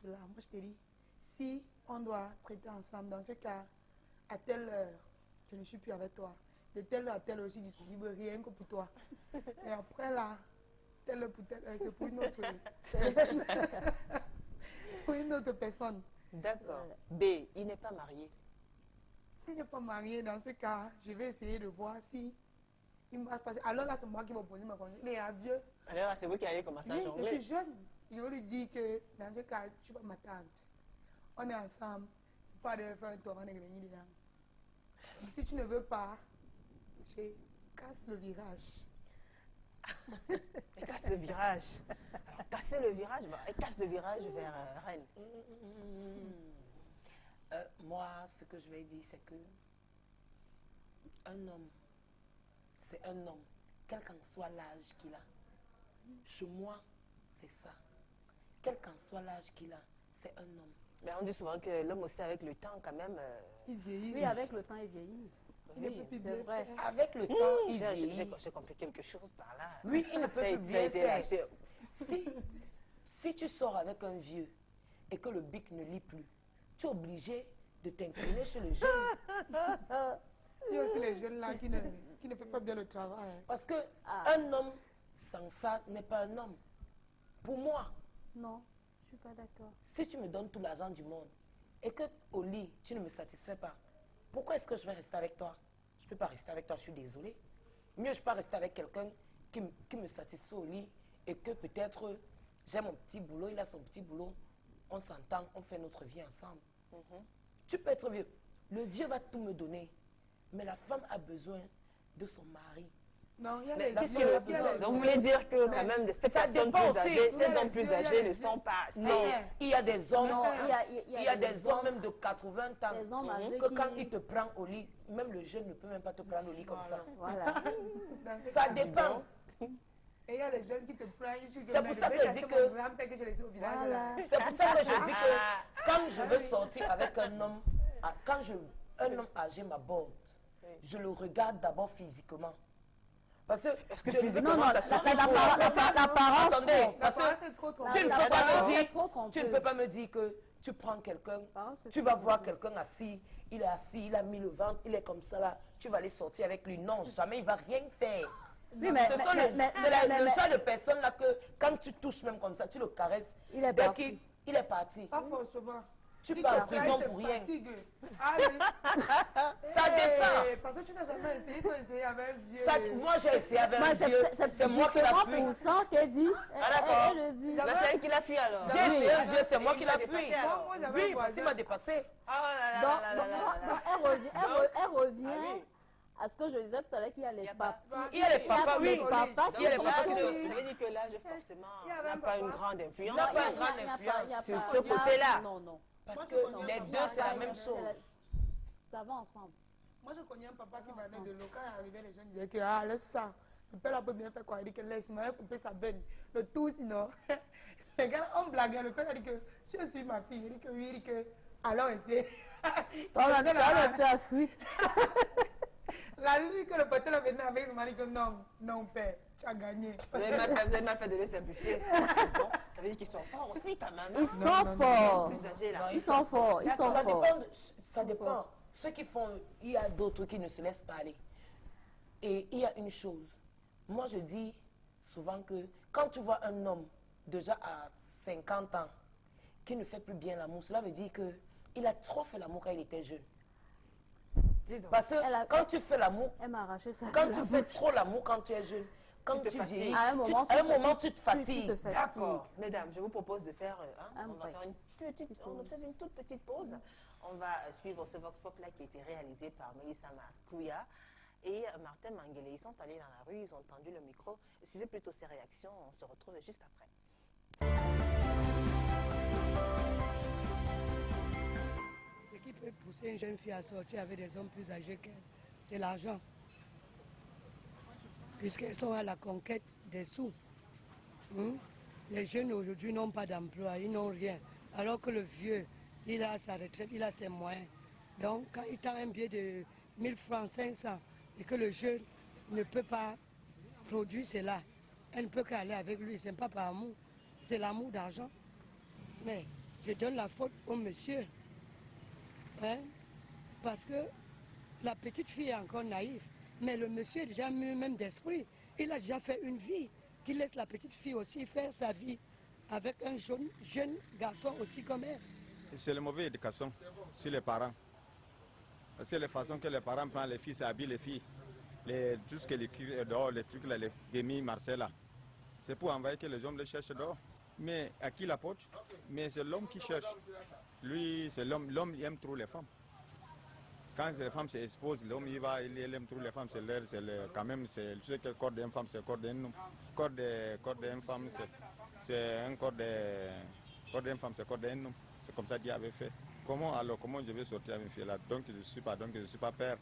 cela, moi, je te dis, si on doit traiter ensemble, dans ce cas, à telle heure, je ne suis plus avec toi. De telle heure à telle heure, je suis disponible, rien que pour toi. Et après là, telle heure pour telle heure, c'est pour pour une autre personne. D'accord. B, il n'est pas marié. S'il n'est pas marié, dans ce cas, je vais essayer de voir si il va se passer. Alors là, c'est moi qui vais poser ma condition. Il est vieux. Alors, c'est vous qui allez commencer à Oui, je jongler. suis jeune. Je vais lui dire que dans ce cas, tu vas ma tante. On est ensemble. Pas de faire un tour de revenir dedans. Si tu ne veux pas, je casse le virage. Et casse le virage. Alors, casser le virage, et casse le virage vers Rennes. Moi, ce que je vais dire, c'est que un homme, c'est un homme, quel qu'en soit l'âge qu'il a. Chez moi, c'est ça. Quel qu'en soit l'âge qu'il a, c'est un homme. Mais on dit souvent que l'homme aussi, avec le temps, quand même. Il vieillit. Oui, avec le temps, il vieillit. Il ne oui. peut plus C'est bien vrai. faire. Avec le temps, il vieillit. J'ai compris quelque chose par là. Oui, il ne peut Ça a plus été- ça a bien été faire. lâché. Si tu sors avec un vieux et que le bic ne lit plus, tu es obligé de t'incliner sur le jeune. Il y a aussi les jeunes là qui ne font pas bien le travail. Parce que un homme sans ça n'est pas un homme. Pour moi, Non, je suis pas d'accord. si tu me donnes tout l'argent du monde et que au lit, tu ne me satisfais pas, pourquoi est-ce que je vais rester avec toi? Je ne peux pas rester avec toi, je suis désolée. Mieux, je peux rester avec quelqu'un qui me satisfait au lit et que peut-être j'ai mon petit boulot, il a son petit boulot, on s'entend, on fait notre vie ensemble. Tu peux être vieux. Le vieux va tout me donner, mais la femme a besoin de son mari. Non, il y a Mais les qu'est-ce il y que- a les- donc vous voulez dire que quand même ces Ça personnes dépend plus aussi. âgées, ces Oui, hommes plus il y a âgés les- ne sont pas assez. Non, il y a des hommes, Non, il y a des hommes même de 80 ans Des hommes âgés que quand qui- il te prend au lit, même le jeune ne peut même pas te prendre au lit comme ça. Voilà. dans ce Ça cas. dépend. Et il y a les jeunes qui te prennent. C'est pour ça que je dis que- mon grand-père que je laissé au village. Voilà. Là. C'est pour ça que je dis que quand je veux sortir avec un homme, un homme âgé m'aborde, je le regarde d'abord physiquement. Parce que Non, non, l'apparence. Attendez, parce L'apparence que est trop tu ne peux l'apparence pas me est dire, trop trompeuse. tu ne peux pas me dire que tu prends quelqu'un, L'apparence est tu trop vas voir trompeuse. quelqu'un assis, il est assis, il a mis le ventre, il est comme ça là, tu vas aller sortir avec lui. Non, jamais il va rien faire. Oui, mais- Ce sont mais- le, mais- c'est la- mais- le mais- genre de personne là que quand tu touches même comme ça, tu le caresses. Il est dès parti. il est parti. Pas forcément. Tu Dis pars en que prison te pour rien. fatigue. Allez. Ça dépend. Parce que tu n'as jamais essayé, il faut essayer avec un vieux. Moi j'ai essayé avec Moi, un vieux, c'est moi qui l'a justement fui. pour ça qu'elle dit. Ah d'accord. Elle le dit. Bah, c'est elle qui l'a fui alors. J'ai essayé un vieux, c'est moi Et qui il l'a l'a dépassé, fui. alors. Moi, j'avais Oui, un parce qu'il voisin. m'a dépassé. Ah là là Donc, là là là là là. elle revient Ah oui. à ce que je disais tout à l'heure qu'il y a les papes. Il y a les papas, oui. papas Il y a les qui papas sont qui Je sont sur- veux dire que l'âge forcément Il y avait n'a un pas une papa. grande influence. Non, pas Il une y a- grande il y a pas- influence il y a sur pas- ce côté-là. Non, non. Parce Moi, je que connais les un deux, papa. c'est la même chose. Ça va ensemble. Moi, je connais un papa qui m'avait de l'eau. Quand il arrivait, les gens disaient que, ah, laisse ça. Le père peut bien faire quoi? Il dit que laisse, il m'avait coupé sa benne. Le tout, sinon. Les gars, on blaguait. Le père a dit que, je suis ma fille. Il dit que oui, il dit que, allons essayer. Tu as fui. La nuit que le pote là venait avec, il m'a dit que non, non, père, tu as gagné. Vous avez mal fait de les simplifier. Bon, ça veut dire qu'ils sont forts aussi quand même. Ils sont forts. Plus âgés là. Non, Ils sont forts. Ils sont Ça forts. dépend, ça dépend. Ceux qui font, il y a d'autres qui ne se laissent pas aller. Et il y a une chose. Moi, je dis souvent que quand tu vois un homme déjà à 50 ans qui ne fait plus bien l'amour, cela veut dire qu'il a trop fait l'amour quand il était jeune. Dis donc. Parce que Elle a- quand tu fais l'amour, Elle m'a arraché ça. quand tu fais trop l'amour quand tu es jeune, quand te tu fatigues. vieillis, À un moment, à un moment tu te Tu fatigues. te fatigues. D'accord. Mesdames, je vous propose de faire, Un on va break. faire on observe une toute petite pause. On va suivre ce Vox Pop là qui a été réalisé par Melissa Makouya et Martin Mangele. Ils sont allés dans la rue, ils ont tendu le micro. Suivez plutôt ces réactions, on se retrouve juste après. Ce qui peut pousser une jeune fille à sortir avec des hommes plus âgés qu'elle, c'est l'argent. Puisqu'elles sont à la conquête des sous. Les jeunes aujourd'hui n'ont pas d'emploi, ils n'ont rien. Alors que le vieux, il a sa retraite, il a ses moyens. Donc quand il tend un billet de 1000 francs, 500, et que le jeune ne peut pas produire cela, elle ne peut qu'aller avec lui, ce n'est pas par amour, c'est l'amour d'argent. Mais je donne la faute au monsieur. Hein, parce que la petite fille est encore naïve, mais le monsieur est déjà mûr même d'esprit. Il a déjà fait une vie, qu'il laisse la petite fille aussi faire sa vie avec un jeune garçon aussi comme elle. C'est la mauvaise éducation sur les parents. Parce que la façon que les parents prennent les filles, s'habillent les filles, tout ce que les dehors, les trucs là, les demi Marseille là, c'est pour envoyer que les hommes les cherchent dehors. Mais à qui la porte? Mais c'est l'homme qui cherche. Lui, c'est l'homme. L'homme aime trop les femmes. Quand les femmes s'exposent, l'homme il aime trop les femmes. Quand même, tu sais que le corps d'une femme, c'est le corps d'un homme. Le corps d'une femme, c'est un corps d'une femme, c'est le corps d'un homme. C'est comme ça Dieu avait fait. Comment je vais sortir avec une fille là? Donc je ne suis pas père.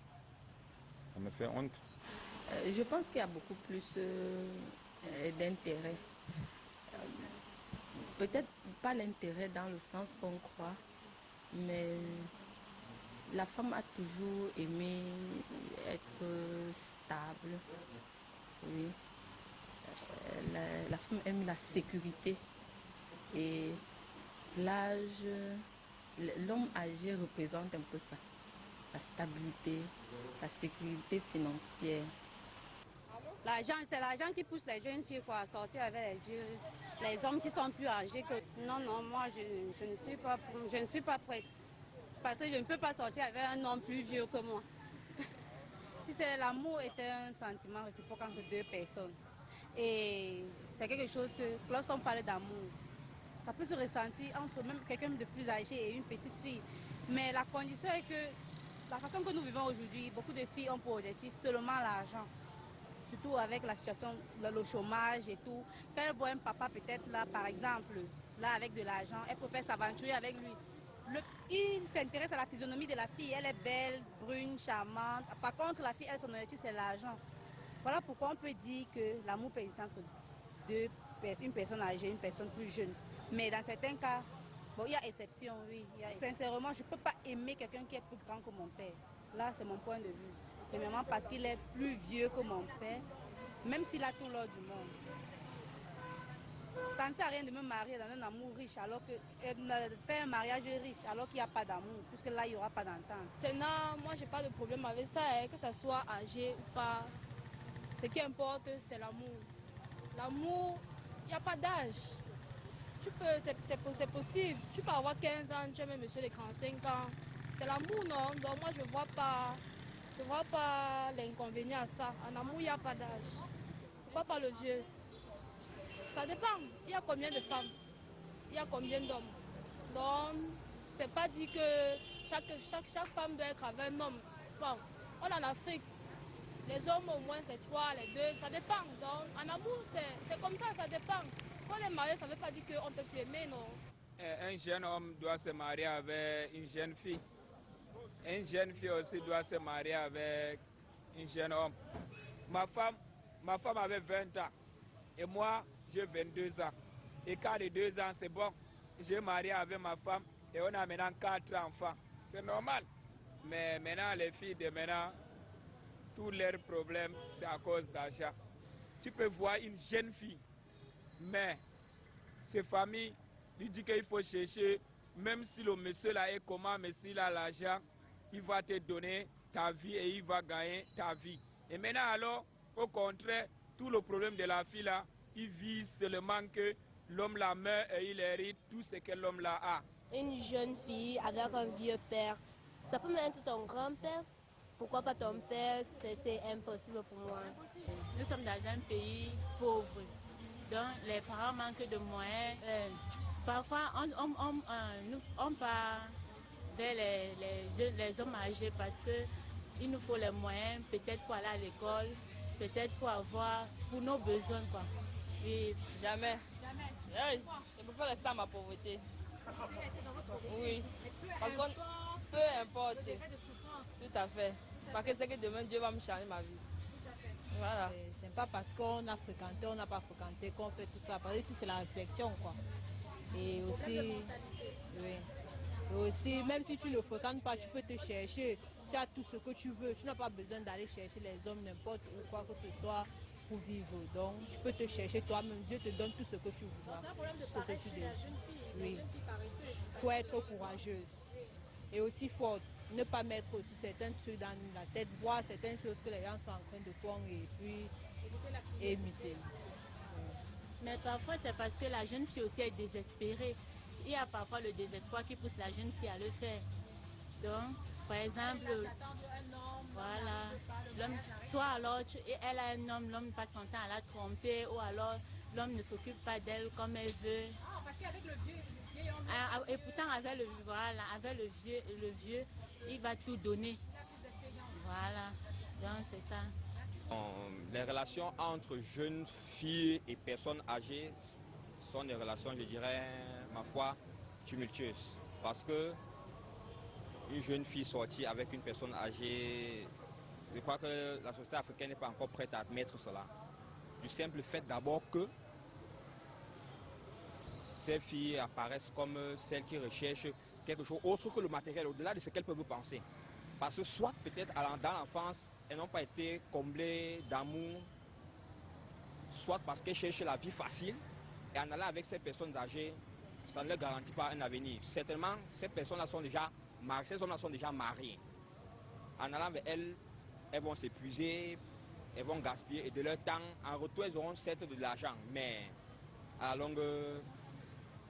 Ça me fait honte. Je pense qu'il y a beaucoup plus d'intérêt. Peut-être pas l'intérêt dans le sens qu'on croit, mais la femme a toujours aimé être stable. Oui. La femme aime la sécurité. Et l'âge, l'homme âgé représente un peu ça. La stabilité, la sécurité financière. L'argent, c'est l'argent qui pousse les jeunes filles à sortir avec les vieux, les hommes qui sont plus âgés que... Non, moi je ne suis pas prête. Parce que je ne peux pas sortir avec un homme plus vieux que moi. Si c'est l'amour est un sentiment réciproque entre deux personnes. Et c'est quelque chose que, lorsqu'on parle d'amour, ça peut se ressentir entre même quelqu'un de plus âgé et une petite fille. Mais la condition est que, la façon que nous vivons aujourd'hui, beaucoup de filles ont pour objectif seulement l'argent. Surtout avec la situation, le chômage et tout. Quand elle voit un papa peut-être là, par exemple, là avec de l'argent, elle préfère s'aventurer avec lui. Il s'intéresse à la physionomie de la fille, elle est belle, brune, charmante. Par contre, la fille, elle, son objectif, c'est l'argent. Voilà pourquoi on peut dire que l'amour peut exister entre une personne âgée et une personne plus jeune. Mais dans certains cas, Bon, il y a exception, oui. Sincèrement, je ne peux pas aimer quelqu'un qui est plus grand que mon père. Là, c'est mon point de vue. Premièrement, parce qu'il est plus vieux que mon père, même s'il a tout l'or du monde. Ça ne sert à rien de me marier dans un amour riche, alors que faire un mariage riche, alors qu'il n'y a pas d'amour, puisque là, il n'y aura pas d'entente. Maintenant, moi, j'ai pas de problème avec ça, hein, que ça soit âgé ou pas. Ce qui importe, c'est l'amour. L'amour, il n'y a pas d'âge. C'est possible. Tu peux avoir 15 ans, tu es même monsieur de 45 ans. C'est l'amour, non? Donc moi, je vois pas l'inconvénient à ça. En amour, il n'y a pas d'âge. Pourquoi pas le vieux? Ça dépend. Il y a combien de femmes? Il y a combien d'hommes? Donc, c'est pas dit que chaque femme doit être avec un homme. Bon, on est en Afrique. Les hommes, au moins, c'est 3, les 2, ça dépend. Donc, en amour, c'est comme ça dépend. Quand on est marié, ça ne veut pas dire qu'on ne peut plus aimer, non? Un jeune homme doit se marier avec une jeune fille. Une jeune fille aussi doit se marier avec un jeune homme. Ma femme avait 20 ans et moi, j'ai 22 ans. Et quand les 2 ans, c'est bon. J'ai marié avec ma femme et on a maintenant 4 enfants. C'est normal. Mais maintenant, les filles de maintenant, tous leurs problèmes, c'est à cause d'argent. Tu peux voir une jeune fille, mais ses familles lui disent qu'il faut chercher, même si le monsieur là est comment, mais s'il a l'argent, il va te donner ta vie et il va gagner ta vie. Et maintenant alors, au contraire, tout le problème de la fille là, il vise seulement que l'homme la meurt et il hérite tout ce que l'homme là a. Une jeune fille avec un vieux père, ça peut même être ton grand-père. Pourquoi pas ton père? C'est impossible pour moi. Nous sommes dans un pays pauvre, donc les parents manquent de moyens. Parfois, on part vers les hommes âgés parce qu'il nous faut les moyens, peut-être pour aller à l'école, peut-être pour nos besoins, quoi. Oui, jamais. Hey, je peux pas rester à ma pauvreté. Oui, parce qu'on peu importe. Tout à fait. Parce que c'est que demain Dieu va me changer ma vie. Voilà. C'est pas parce qu'on a fréquenté, on n'a pas fréquenté qu'on fait tout ça. Parce que tout c'est la réflexion, quoi. Et aussi, oui. Et aussi, même si tu ne le fréquentes pas, tu peux te chercher. Tu as tout ce que tu veux. Tu n'as pas besoin d'aller chercher les hommes n'importe où, quoi que ce soit, pour vivre. Donc, tu peux te chercher toi-même. Dieu te donne tout ce que tu voudras. C'est un problème de paresse chez la jeune fille. Oui. Il faut être courageuse. Et aussi, il faut ne pas mettre aussi certaines choses dans la tête, voir certaines choses que les gens sont en train de faire et puis imiter. Mais parfois, c'est parce que la jeune fille aussi est désespérée. Il y a parfois le désespoir qui pousse la jeune fille à le faire. Donc, par exemple, voilà, soit alors elle a un homme, l'homme passe son temps à la tromper, ou alors l'homme ne s'occupe pas d'elle comme elle veut. Ah, parce qu'avec le vieux homme. Et pourtant, avec le vieux, il va tout donner. Voilà, donc c'est ça. Les relations entre jeunes filles et personnes âgées sont des relations, je dirais, ma foi, tumultueuses. Parce que une jeune fille sortie avec une personne âgée, je crois que la société africaine n'est pas encore prête à admettre cela. Du simple fait d'abord que ces filles apparaissent comme celles qui recherchent quelque chose autre que le matériel, au-delà de ce qu'elles peuvent penser. Parce que soit peut-être dans l'enfance, elles n'ont pas été comblées d'amour, soit parce qu'elles cherchent la vie facile, et en allant avec ces personnes âgées, ça ne leur garantit pas un avenir. Certainement, ces personnes-là sont déjà mariées, ces hommes-là sont déjà mariés. En allant avec elles, elles vont s'épuiser, elles vont gaspiller et de leur temps. En retour, elles auront certes de l'argent, mais à la longue,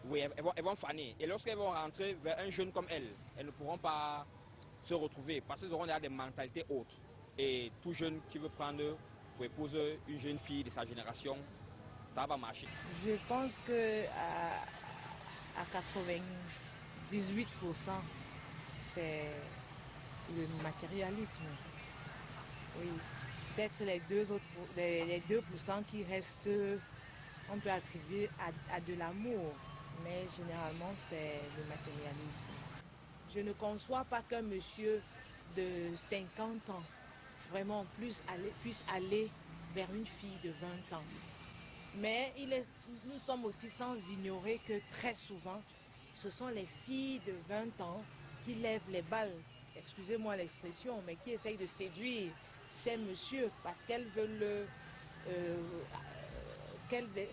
oui, elles vont faner. Et lorsqu'elles vont rentrer vers un jeune comme elles ne pourront pas se retrouver parce qu'elles auront déjà des mentalités autres. Et tout jeune qui veut prendre pour épouse une jeune fille de sa génération, ça va marcher. Je pense que à 98%, c'est le matérialisme. Oui, peut-être les 2% qui restent, on peut attribuer à de l'amour, mais généralement c'est le matérialisme. Je ne conçois pas qu'un monsieur de 50 ans vraiment puisse aller vers une fille de 20 ans. Mais nous sommes aussi sans ignorer que très souvent, ce sont les filles de 20 ans qui lèvent les balles, excusez-moi l'expression, mais qui essayent de séduire ces messieurs parce qu'elles veulent,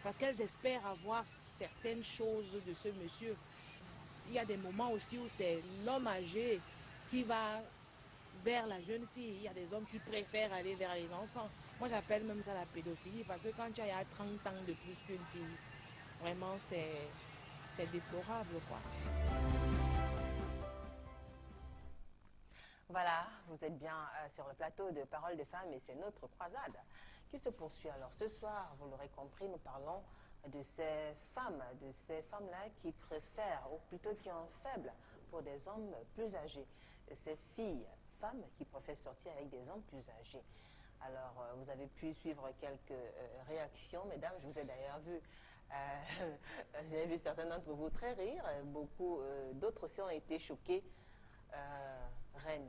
parce qu'elles espèrent avoir certaines choses de ce monsieur. Il y a des moments aussi où c'est l'homme âgé qui va vers la jeune fille. Il y a des hommes qui préfèrent aller vers les enfants. Moi, j'appelle même ça la pédophilie parce que quand tu as 30 ans de plus qu'une fille, vraiment, c'est déplorable, quoi. Voilà, vous êtes bien sur le plateau de Paroles de Femmes et c'est notre croisade qui se poursuit. Alors ce soir, vous l'aurez compris, nous parlons de ces femmes-là qui préfèrent, ou plutôt qui ont un faible pour des hommes plus âgés. Ces filles, femmes qui préfèrent sortir avec des hommes plus âgés. Alors, vous avez pu suivre quelques réactions, mesdames, je vous ai d'ailleurs vu. J'ai vu certains d'entre vous très rire, beaucoup d'autres aussi ont été choqués. Reine,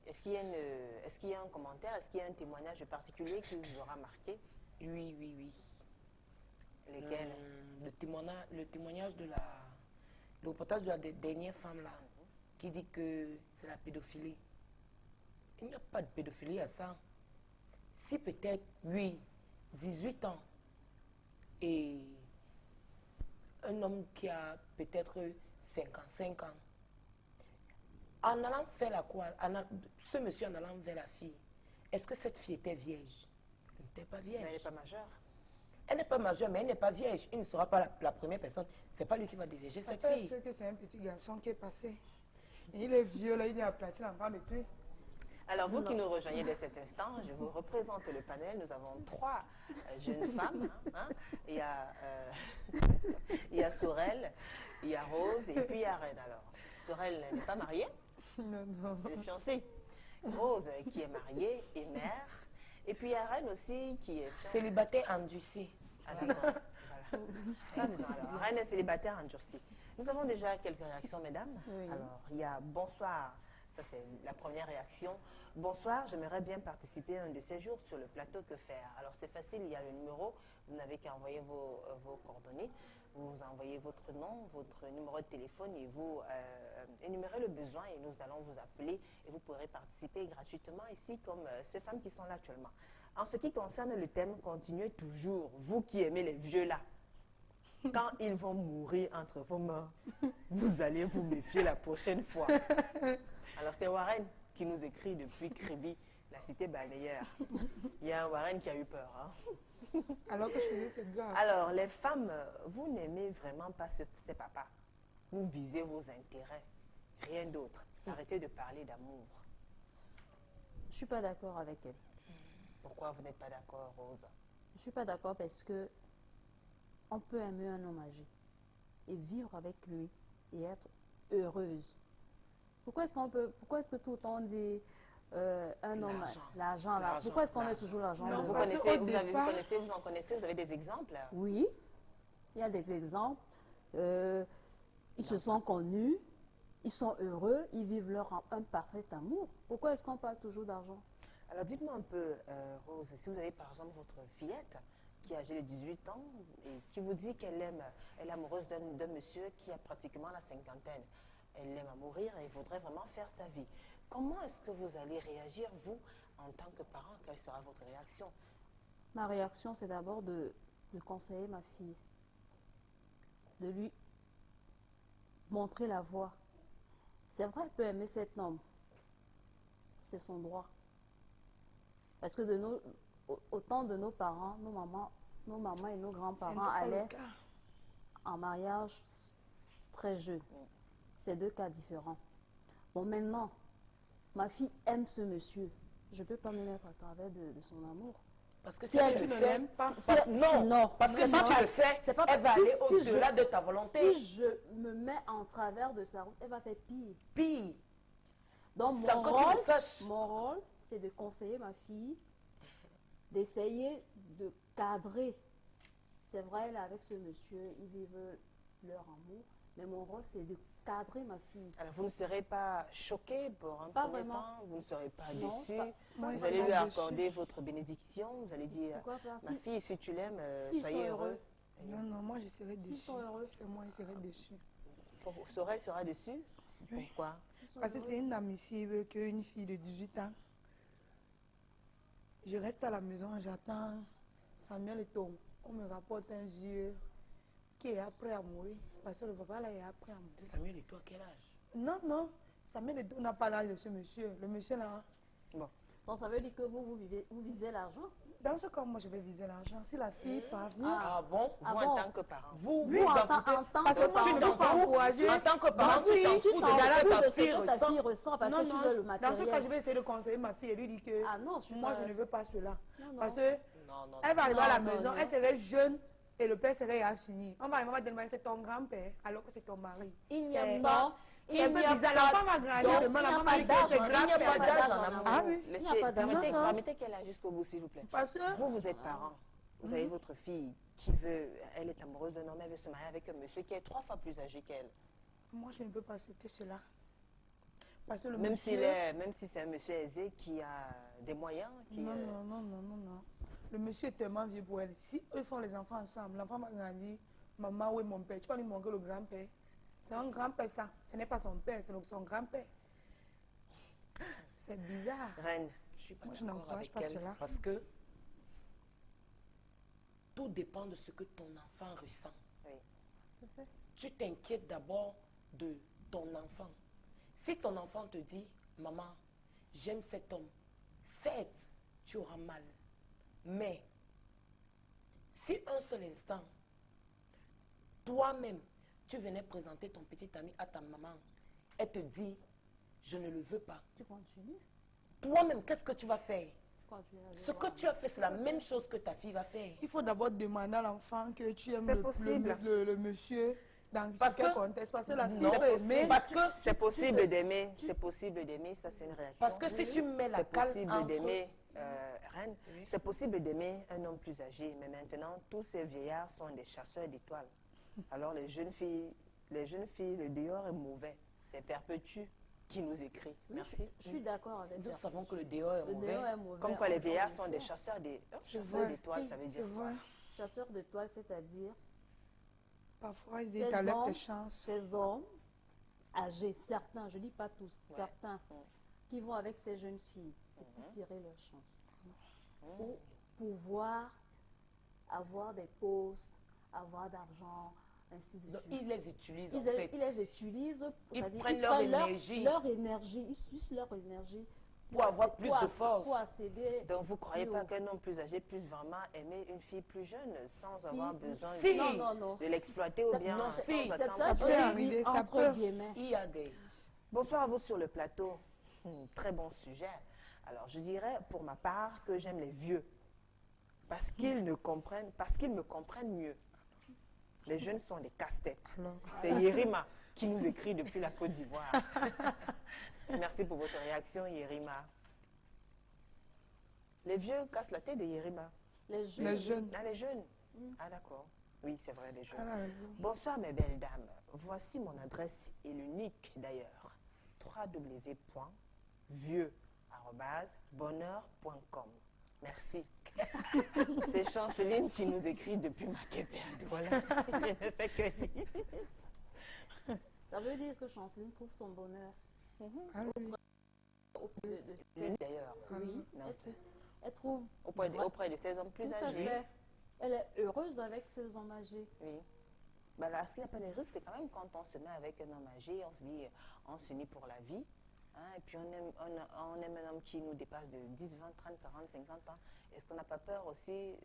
est-ce qu'il y a un commentaire, est-ce qu'il y a un témoignage particulier qui vous aura marqué? Oui, oui, oui. Lesquels? Le témoignage de le reportage de la dernière femme là, qui dit que c'est la pédophilie. Il n'y a pas de pédophilie à ça. Si peut-être, oui, 18 ans et un homme qui a peut-être 55 ans, en allant faire la quoi, ce monsieur en allant vers la fille, est-ce que cette fille était vierge? Elle n'était pas vierge. Mais elle n'est pas majeure. Elle n'est pas majeure, mais elle n'est pas vierge. Il ne sera pas la première personne. C'est pas lui qui va dévierger cette fille. Peut-être que c'est un petit garçon qui est passé. Et il est vieux, là, il est aplati, il est en train de tuer. Alors, vous qui nous rejoignez dès cet instant, je vous représente le panel. Nous avons 3 jeunes femmes. Hein. Il y a Sorel, il y a Rose et puis il y a Reine. Alors, Sorel n'est pas mariée. Non, non. Elle est fiancée. Rose qui est mariée et mère. Et puis il y a Reine aussi qui est célibataire endurci. Ah d'accord. Voilà. Alors, Reine est célibataire endurci. Nous avons déjà quelques réactions, mesdames. Oui. Alors, il y a bonsoir. Ça, c'est la première réaction. Bonsoir, j'aimerais bien participer à un de ces jours sur le plateau Que faire. Alors, c'est facile, il y a le numéro. Vous n'avez qu'à envoyer vos coordonnées. Vous envoyez votre nom, votre numéro de téléphone et vous énumérez le besoin et nous allons vous appeler et vous pourrez participer gratuitement ici comme ces femmes qui sont là actuellement. En ce qui concerne le thème, continuez toujours, vous qui aimez les vieux là. Quand ils vont mourir entre vos mains, vous allez vous méfier la prochaine fois. Alors c'est Warren qui nous écrit depuis Kribi, la cité balnéaire. Il y a un Warren qui a eu peur. Hein. Alors que je faisais ce gars. Alors les femmes, vous n'aimez vraiment pas ces papas. Vous visez vos intérêts, rien d'autre. Arrêtez de parler d'amour. Je ne suis pas d'accord avec elle. Pourquoi vous n'êtes pas d'accord, Rose? Je ne suis pas d'accord parce que on peut aimer un homme âgé et vivre avec lui et être heureuse. Pourquoi est-ce que tout le temps on dit un homme, l'argent là? Pourquoi est-ce qu'on met toujours l'argent? Vous connaissez, vous en connaissez, vous avez des exemples? Oui, il y a des exemples. Ils se sont connus, ils sont heureux, ils vivent un parfait amour. Pourquoi est-ce qu'on parle toujours d'argent? Alors dites-moi un peu, Rose, si vous avez par exemple votre fillette qui est âgée de 18 ans et qui vous dit qu'elle est amoureuse d'un monsieur qui a pratiquement la cinquantaine. Elle l'aime à mourir et voudrait vraiment faire sa vie. Comment est-ce que vous allez réagir, vous, en tant que parent? Quelle sera votre réaction? Ma réaction, c'est d'abord de conseiller ma fille, de lui montrer la voie. C'est vrai, elle peut aimer cet homme. C'est son droit. Parce que au temps de nos parents, nos mamans et nos grands-parents allaient en mariage très jeunes. C'est 2 cas différents. Bon, maintenant, ma fille aime ce monsieur. Je ne peux pas me mettre à travers de son amour. Parce que si tu ne l'aimes pas, non. Parce que si tu le fais, elle va aller au-delà de ta volonté. Si je me mets en travers de sa route, elle va faire pire. Pire. Donc mon rôle, c'est de conseiller ma fille, d'essayer de cadrer. C'est vrai, là, avec ce monsieur, ils vivent leur amour, mais mon rôle, c'est de cadrer ma fille. Alors, vous ne serez pas choquée pour un premier temps? Vous ne serez pas déçue? Vous allez lui accorder votre bénédiction? Vous allez dire, ma fille, si tu l'aimes, soyez heureux. Non, non, moi, je serai déçue. C'est moi, je serai déçue. Sorel sera dessus? Oui. Pourquoi? Parce que c'est inadmissible qu'une fille de 18 ans, je reste à la maison, j'attends Samuel et Tom. On me rapporte un vieux qui est après à mourir. Parce que le papa là est après à mourir. Samuel et toi, quel âge? Non, non. Samuel et Tom n'a pas l'âge de ce monsieur. Le monsieur là. Bon. Donc ça veut dire que vous visez l'argent? Dans ce cas, moi je vais viser l'argent. Si la fille parvient. Ah bon? Vous en tant que parent. Vous, Oui, vous en en tant foutez. parce que Tu tu ne t'en peux pas fous. encourager. En tant que parent, Oui, tu t'en tu fous t'en de ce que fous ta de ce fille que ta ressent. fille ressent parce Non, que tu non, veux le dans matériel. ce cas, je vais essayer de conseiller ma fille et lui dire que Ah non, je moi je ne veux pas cela. Non, non. Parce que Non, non, elle va arriver à la Non, non, maison, non. elle serait jeune et le père serait infini. On va arriver à demander c'est ton grand-père alors que c'est ton mari. Il n'y a C'est- pas. C'est un peu bizarre. L'enfant va grandir demain, l'enfant va dire que c'est Il n'y a pas grand-père. d'âge en amour. Ah oui. Il n'y a pas d'âge. Permettez qu'elle aille jusqu'au bout, s'il vous plaît. Parce que Vous êtes parents. Vous avez votre fille qui veut, elle est amoureuse d'un homme, elle veut se marier avec un monsieur qui est 3 fois plus âgé qu'elle. moi je ne peux pas accepter cela. Parce que le Même monsieur... si c'est un monsieur aisé qui a des moyens. Qui, Non, non, non, non, non, non. Le monsieur est tellement vieux pour elle. Si eux font les enfants ensemble, l'enfant va grandir. Maman, où est mon père? Tu vas lui manquer le grand-père. C'est un grand-père, ça. Ce n'est pas son père, c'est son grand-père. C'est bizarre. Reine, Je suis pas Moi, je d'accord n'encourage avec pas elle cela. parce que tout dépend de ce que ton enfant ressent. oui. Tu t'inquiètes d'abord de ton enfant. Si ton enfant te dit, maman, j'aime cet homme, certes, tu auras mal. Mais si un seul instant, toi-même, tu venais présenter ton petit ami à ta maman, elle te dit, je ne le veux pas. Tu continues. Toi-même, qu'est-ce que tu vas faire? Tu continues à Ce que tu as fait, c'est la même chose que ta fille va faire. Il faut d'abord demander à l'enfant que tu aimes C'est possible. le monsieur dans Parce quel que- contexte. Parce que la fille Non, peut aimer. parce que C'est possible d'aimer, c'est possible d'aimer, ça c'est une réaction. Parce que si tu mets la C'est cale possible entre... d'aimer, Reine, c'est possible d'aimer un homme plus âgé, mais maintenant, tous ces vieillards sont des chasseurs d'étoiles. Alors les jeunes filles, le dehors est mauvais. C'est Perpétue qui nous écrit. Oui, Merci. je suis d'accord avec Nous toi. savons que le dehors est Le mauvais. dehors est mauvais. Comme quoi les en vieillards effet. sont des chasseurs vrai. d'étoiles, ça veut dire quoi? Chasseurs d'étoiles, c'est-à-dire Parfois, ils disent t'as l'air de chance. ces hommes âgés, certains, je ne dis pas tous, Ouais. certains, Mm. qui vont avec ces jeunes filles, c'est pour tirer leur chance. Pour pouvoir avoir des postes, avoir d'argent, ainsi de Donc, suite. ils les utilisent Ils, en fait. ils les utilisent, Ils c'est-à-dire prennent leur énergie. leur énergie, ils sucent leur énergie Pour avoir plus de force. Pour accéder. Donc vous ne croyez plus pas haut. qu'un homme plus âgé puisse vraiment aimer une fille plus jeune sans Si, avoir besoin si. Non, non, non. de l'exploiter ou C'est- bien non, sans si. attendre C'est ça, peut je arriver, dis ça entre peut. guillemets. Il y a des... Bonsoir à vous sur le plateau. Très bon sujet. Alors, je dirais pour ma part que j'aime les vieux. Parce qu'ils me comprennent mieux. Les jeunes sont des casse-têtes. C'est Yerima qui nous écrit depuis la Côte d'Ivoire. Merci pour votre réaction, Yerima. Les vieux cassent la tête de Yerima. Les jeunes. Les jeunes. Ah, les jeunes. Ah, d'accord. Oui, c'est vrai, les jeunes. Elle a raison. Bonsoir mes belles dames. Voici mon adresse et l'unique d'ailleurs. www.vieux@bonheur.com. Merci. C'est Chanceline qui nous écrit depuis Maquette. Voilà. Je ne fais que lire. Ça veut dire que Chanceline trouve son bonheur. Ah oui. D'ailleurs. Oui, Non, elle trouve auprès de ces hommes plus tout à âgés. fait. Elle est heureuse avec ses hommes âgés. Oui. Ben là, est-ce qu'il n'y a pas de risque quand même quand on se met avec un homme âgé, on se dit, on s'unit pour la vie, hein, et puis on aime un homme qui nous dépasse de 10, 20, 30, 40, 50 ans. Est-ce qu'on n'a pas peur aussi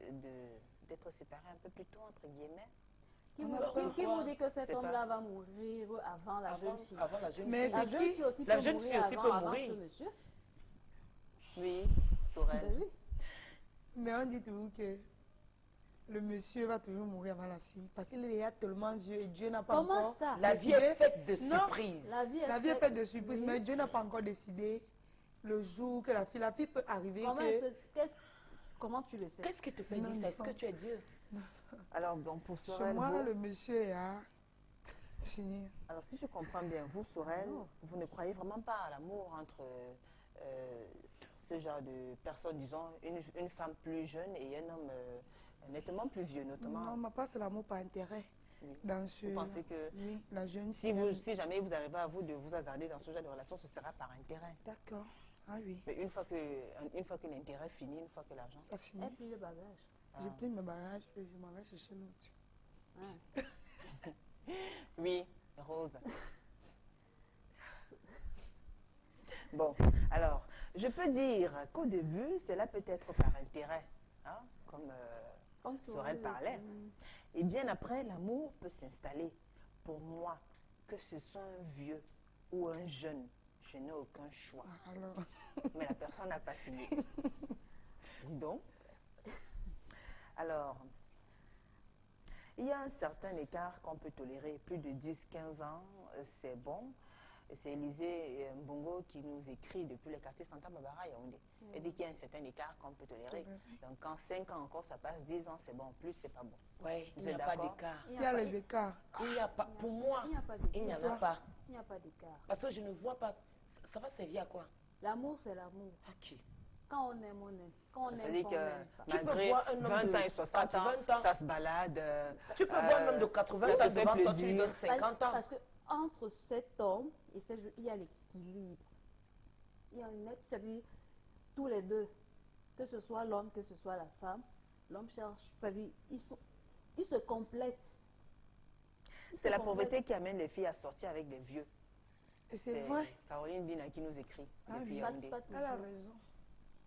d'être séparés un peu plus tôt, entre guillemets? Qui vous dit que cet C'est homme-là pas- va mourir avant la jeune fille? Avant la jeune Mais fille. La c'est jeune qui fille aussi La peut jeune mourir fille aussi avant, peut avant mourir. ce monsieur. Oui, Sorel. Ben oui. Mais on dit toujours que le monsieur va toujours mourir avant la fille. Parce qu'il est tellement vieux et Dieu n'a pas Comment encore ça? La vie décidé. est faite de Non. surprises. La vie La vie est faite de surprises, Oui. mais Dieu n'a pas encore décidé le jour que la fille peut arriver Comment, que... comment tu le sais? Qu'est-ce qui te fait Non, dire ça? Est-ce non. que tu es Dieu? Alors, donc, pour Chez Sorel, moi, vous, le monsieur a signé. alors si je comprends bien, vous, Sorel, Non. vous ne croyez vraiment pas à l'amour entre ce genre de personnes, disons, une femme plus jeune et un homme nettement plus vieux, notamment. Non, ma part, c'est l'amour par intérêt. dans ce... Vous pensez que oui, la jeune si jamais vous arrivez à de vous hasarder dans ce genre de relation, ce sera par intérêt. D'accord. Ah oui. Mais une fois que l'intérêt finit, une fois que l'argent... Ça finit. Et puis le bagage. J'ai pris mes bagages et je m'en vais chercher l'autre. Oui, Rose. Bon, alors, je peux dire qu'au début, cela peut être par intérêt, hein, comme Sorel parlait. Et bien après, l'amour peut s'installer. Pour moi, que ce soit un vieux ou un jeune, je n'ai aucun choix. Alors. Mais la personne n'a pas signé. Dis donc. Alors, il y a un certain écart qu'on peut tolérer. Plus de 10-15 ans, c'est bon. C'est Élisée Mbongo qui nous écrit depuis le quartier Santa Barbara Yaoundé. Elle dit qu'il y a un certain écart qu'on peut tolérer. Donc quand 5 ans encore, ça passe 10 ans, c'est bon. Plus, c'est pas bon. Oui, il n'y a pas d'écart. Il y a les écarts. Il n'y a pas, pour moi, il n'y en a pas. Il n'y a pas d'écart. Parce que je ne vois pas, ça va servir à quoi? L'amour, c'est l'amour. Ok. Quand on aime, on aime. Quand on Ça aime, dit on que n'aime pas. Tu peux voir un homme 20 de ans et 60 ans, ça se balade. Tu peux voir un homme de 80 ans devant toi, tu lui donnes 50 ans. Parce que entre cet homme et cette jeune, il y a l'équilibre. Il y a une nette, c'est-à-dire tous les deux, que ce soit l'homme, que ce soit la femme, l'homme cherche, c'est-à-dire ils se complètent. C'est la pauvreté qui amène les filles à sortir avec des vieux. Et c'est vrai. Caroline Bina qui nous écrit depuis oui. Yaoundé. Elle a raison.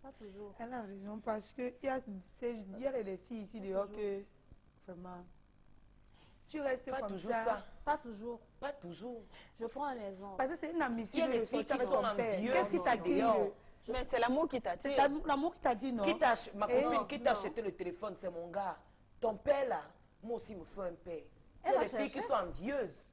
Pas toujours. Elle a raison parce qu'il y a des filles ici dehors que vraiment... Tu restes pas comme toujours ça. Pas toujours. Pas toujours. Je prends un exemple. Parce que c'est une amitié. Il y a des filles qui sont envieuses. Qu'est-ce qui t'attire? Mais c'est l'amour qui t'attire. C'est l'amour qui t'attire, non? Ma copine qui t'a acheté le téléphone, c'est mon gars. Ton père là, moi aussi me fait un père. Il y a des filles qui sont envieuses.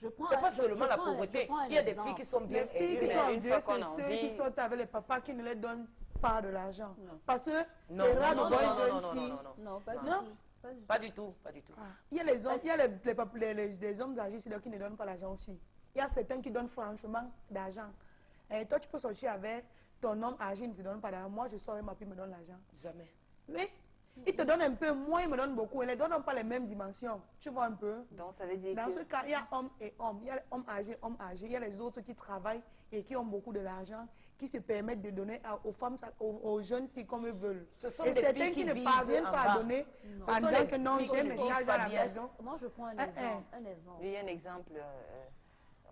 C'est pas seulement la pauvreté. Il y a des filles qui sont bien élevées. Les filles qui sont envieuses, c'est ceux qui envie. sortent avec les papas qui ne les donnent pas de l'argent. Parce que Non, c'est rare de non, voir non, une jeune non, fille. non, non, Non, pas du Non. tout. Pas du tout, pas du tout. Il y a les hommes, il y a les hommes âgés qui ne donnent pas l'argent aux filles. Il y a certains qui donnent franchement d'argent. Et toi, tu peux sortir avec ton homme âgé, il ne te donne pas d'argent. Moi, je sors avec ma fille, il me donne l'argent. Jamais. Oui. Il te donne un peu, moi, il me donne beaucoup. Ils ne donnent pas les mêmes dimensions. Tu vois un peu? Donc, ça veut dire dans que... ce cas, il y a homme et homme. Il y a hommes âgés, hommes âgés. Il y a les autres qui travaillent et qui ont beaucoup de l'argent, qui se permettent de donner aux femmes, aux jeunes filles comme elles veulent. Et certains qui ne parviennent pas à donner en disant que non, j'ai mes charges à la maison. Moi, je prends un exemple. Oui, un exemple.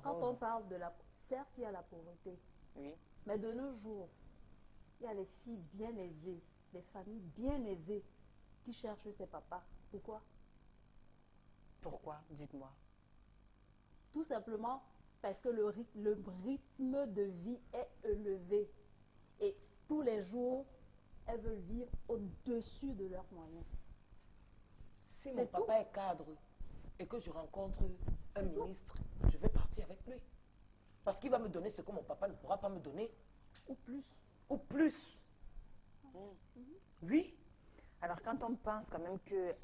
Quand on parle de la... Certes, il y a la pauvreté. Oui. Mais de nos jours, il y a les filles bien aisées, les familles bien aisées qui cherchent ses papas. Pourquoi? Pourquoi? Dites-moi. Tout simplement parce que le rythme de vie est élevé. Et tous les jours, elles veulent vivre au-dessus de leurs moyens. Si mon papa est cadre et que je rencontre un ministre, je vais partir avec lui. Parce qu'il va me donner ce que mon papa ne pourra pas me donner. Ou plus. Ou plus. Oui. Alors, quand on pense quand même que,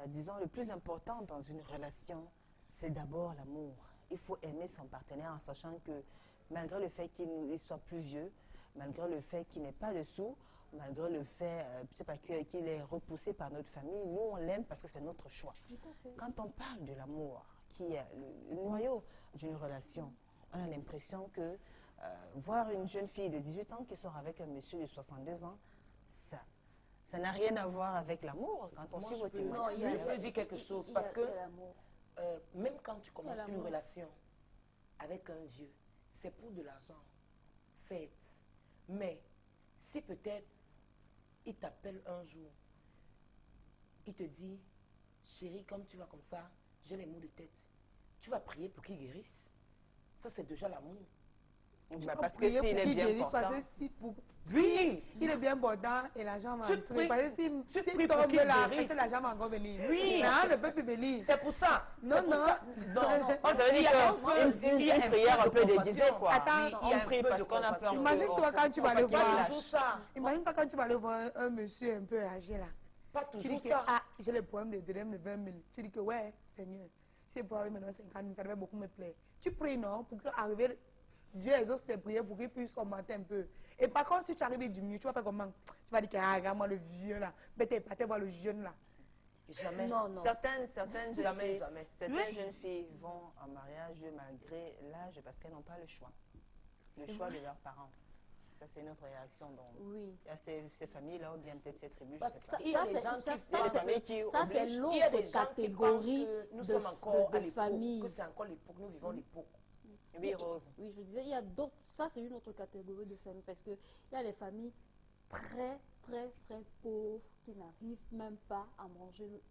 disons, le plus important dans une relation, c'est d'abord l'amour. Il faut aimer son partenaire en sachant que malgré le fait qu'il soit plus vieux, malgré le fait qu'il n'ait pas de sous, malgré le fait, je sais pas, qu'il est repoussé par notre famille, nous on l'aime parce que c'est notre choix. Quand on parle de l'amour, qui est le noyau d'une relation, on a l'impression que voir une jeune fille de 18 ans qui sort avec un monsieur de 62 ans, ça n'a rien à voir avec l'amour. Quand on suit votre témoignage. Je peux dire quelque chose parce que même quand tu commences une relation avec un vieux, c'est pour de l'argent, certes. Mais si peut-être il t'appelle un jour, il te dit, chérie, comme tu vas comme ça, j'ai les maux de tête. Tu vas prier pour qu'il guérisse. Ça, c'est déjà l'amour. Bah parce que s'il est bien portant. Oui, il est bien portant et l'argent va entrer. Parce que si tu tombes là, l'argent va encore venir. Oui. Mais ne peut plus venir. C'est pour ça. Non, non. Ça veut dire qu'une prière un peu déguisée, quoi. Attends, on prie parce qu'on a peur. Imagine-toi quand tu vas aller voir. Imagine-toi quand tu vas aller voir un monsieur un peu âgé là. Pas toujours tu dis que, ça. ah, j'ai le problème de 20 000. Tu dis que, ouais, Seigneur, si c'est pour arriver maintenant 50 000, ça devait beaucoup me plaire. Tu pries, non, pour qu'arriver, Dieu exauce tes prières pour qu'il puisse augmenter un peu. Et par contre, si tu arrives du mieux, tu vas faire comment? Tu vas dire que, ah, regarde-moi le vieux là. Mais t'es pas voir le jeune là. Jamais. Non, non. Certaines jeunes Jamais, filles, jamais. certaines jeunes filles vont en mariage malgré l'âge parce qu'elles n'ont pas le choix. Le choix de leurs parents. Ça, c'est notre réaction. Donc, oui. il y a ces familles-là, ou bien peut-être ces tribus, je Parce ne sais pas. qu'il y a des gens qui ça, c'est l'autre catégorie de famille. Que c'est encore l'époque, nous vivons l'époque. Oui, Rose. Oui, je disais, il y a d'autres, ça c'est une autre catégorie de famille parce qu'il y a les familles très, très, très pauvres qui n'arrivent même pas à manger,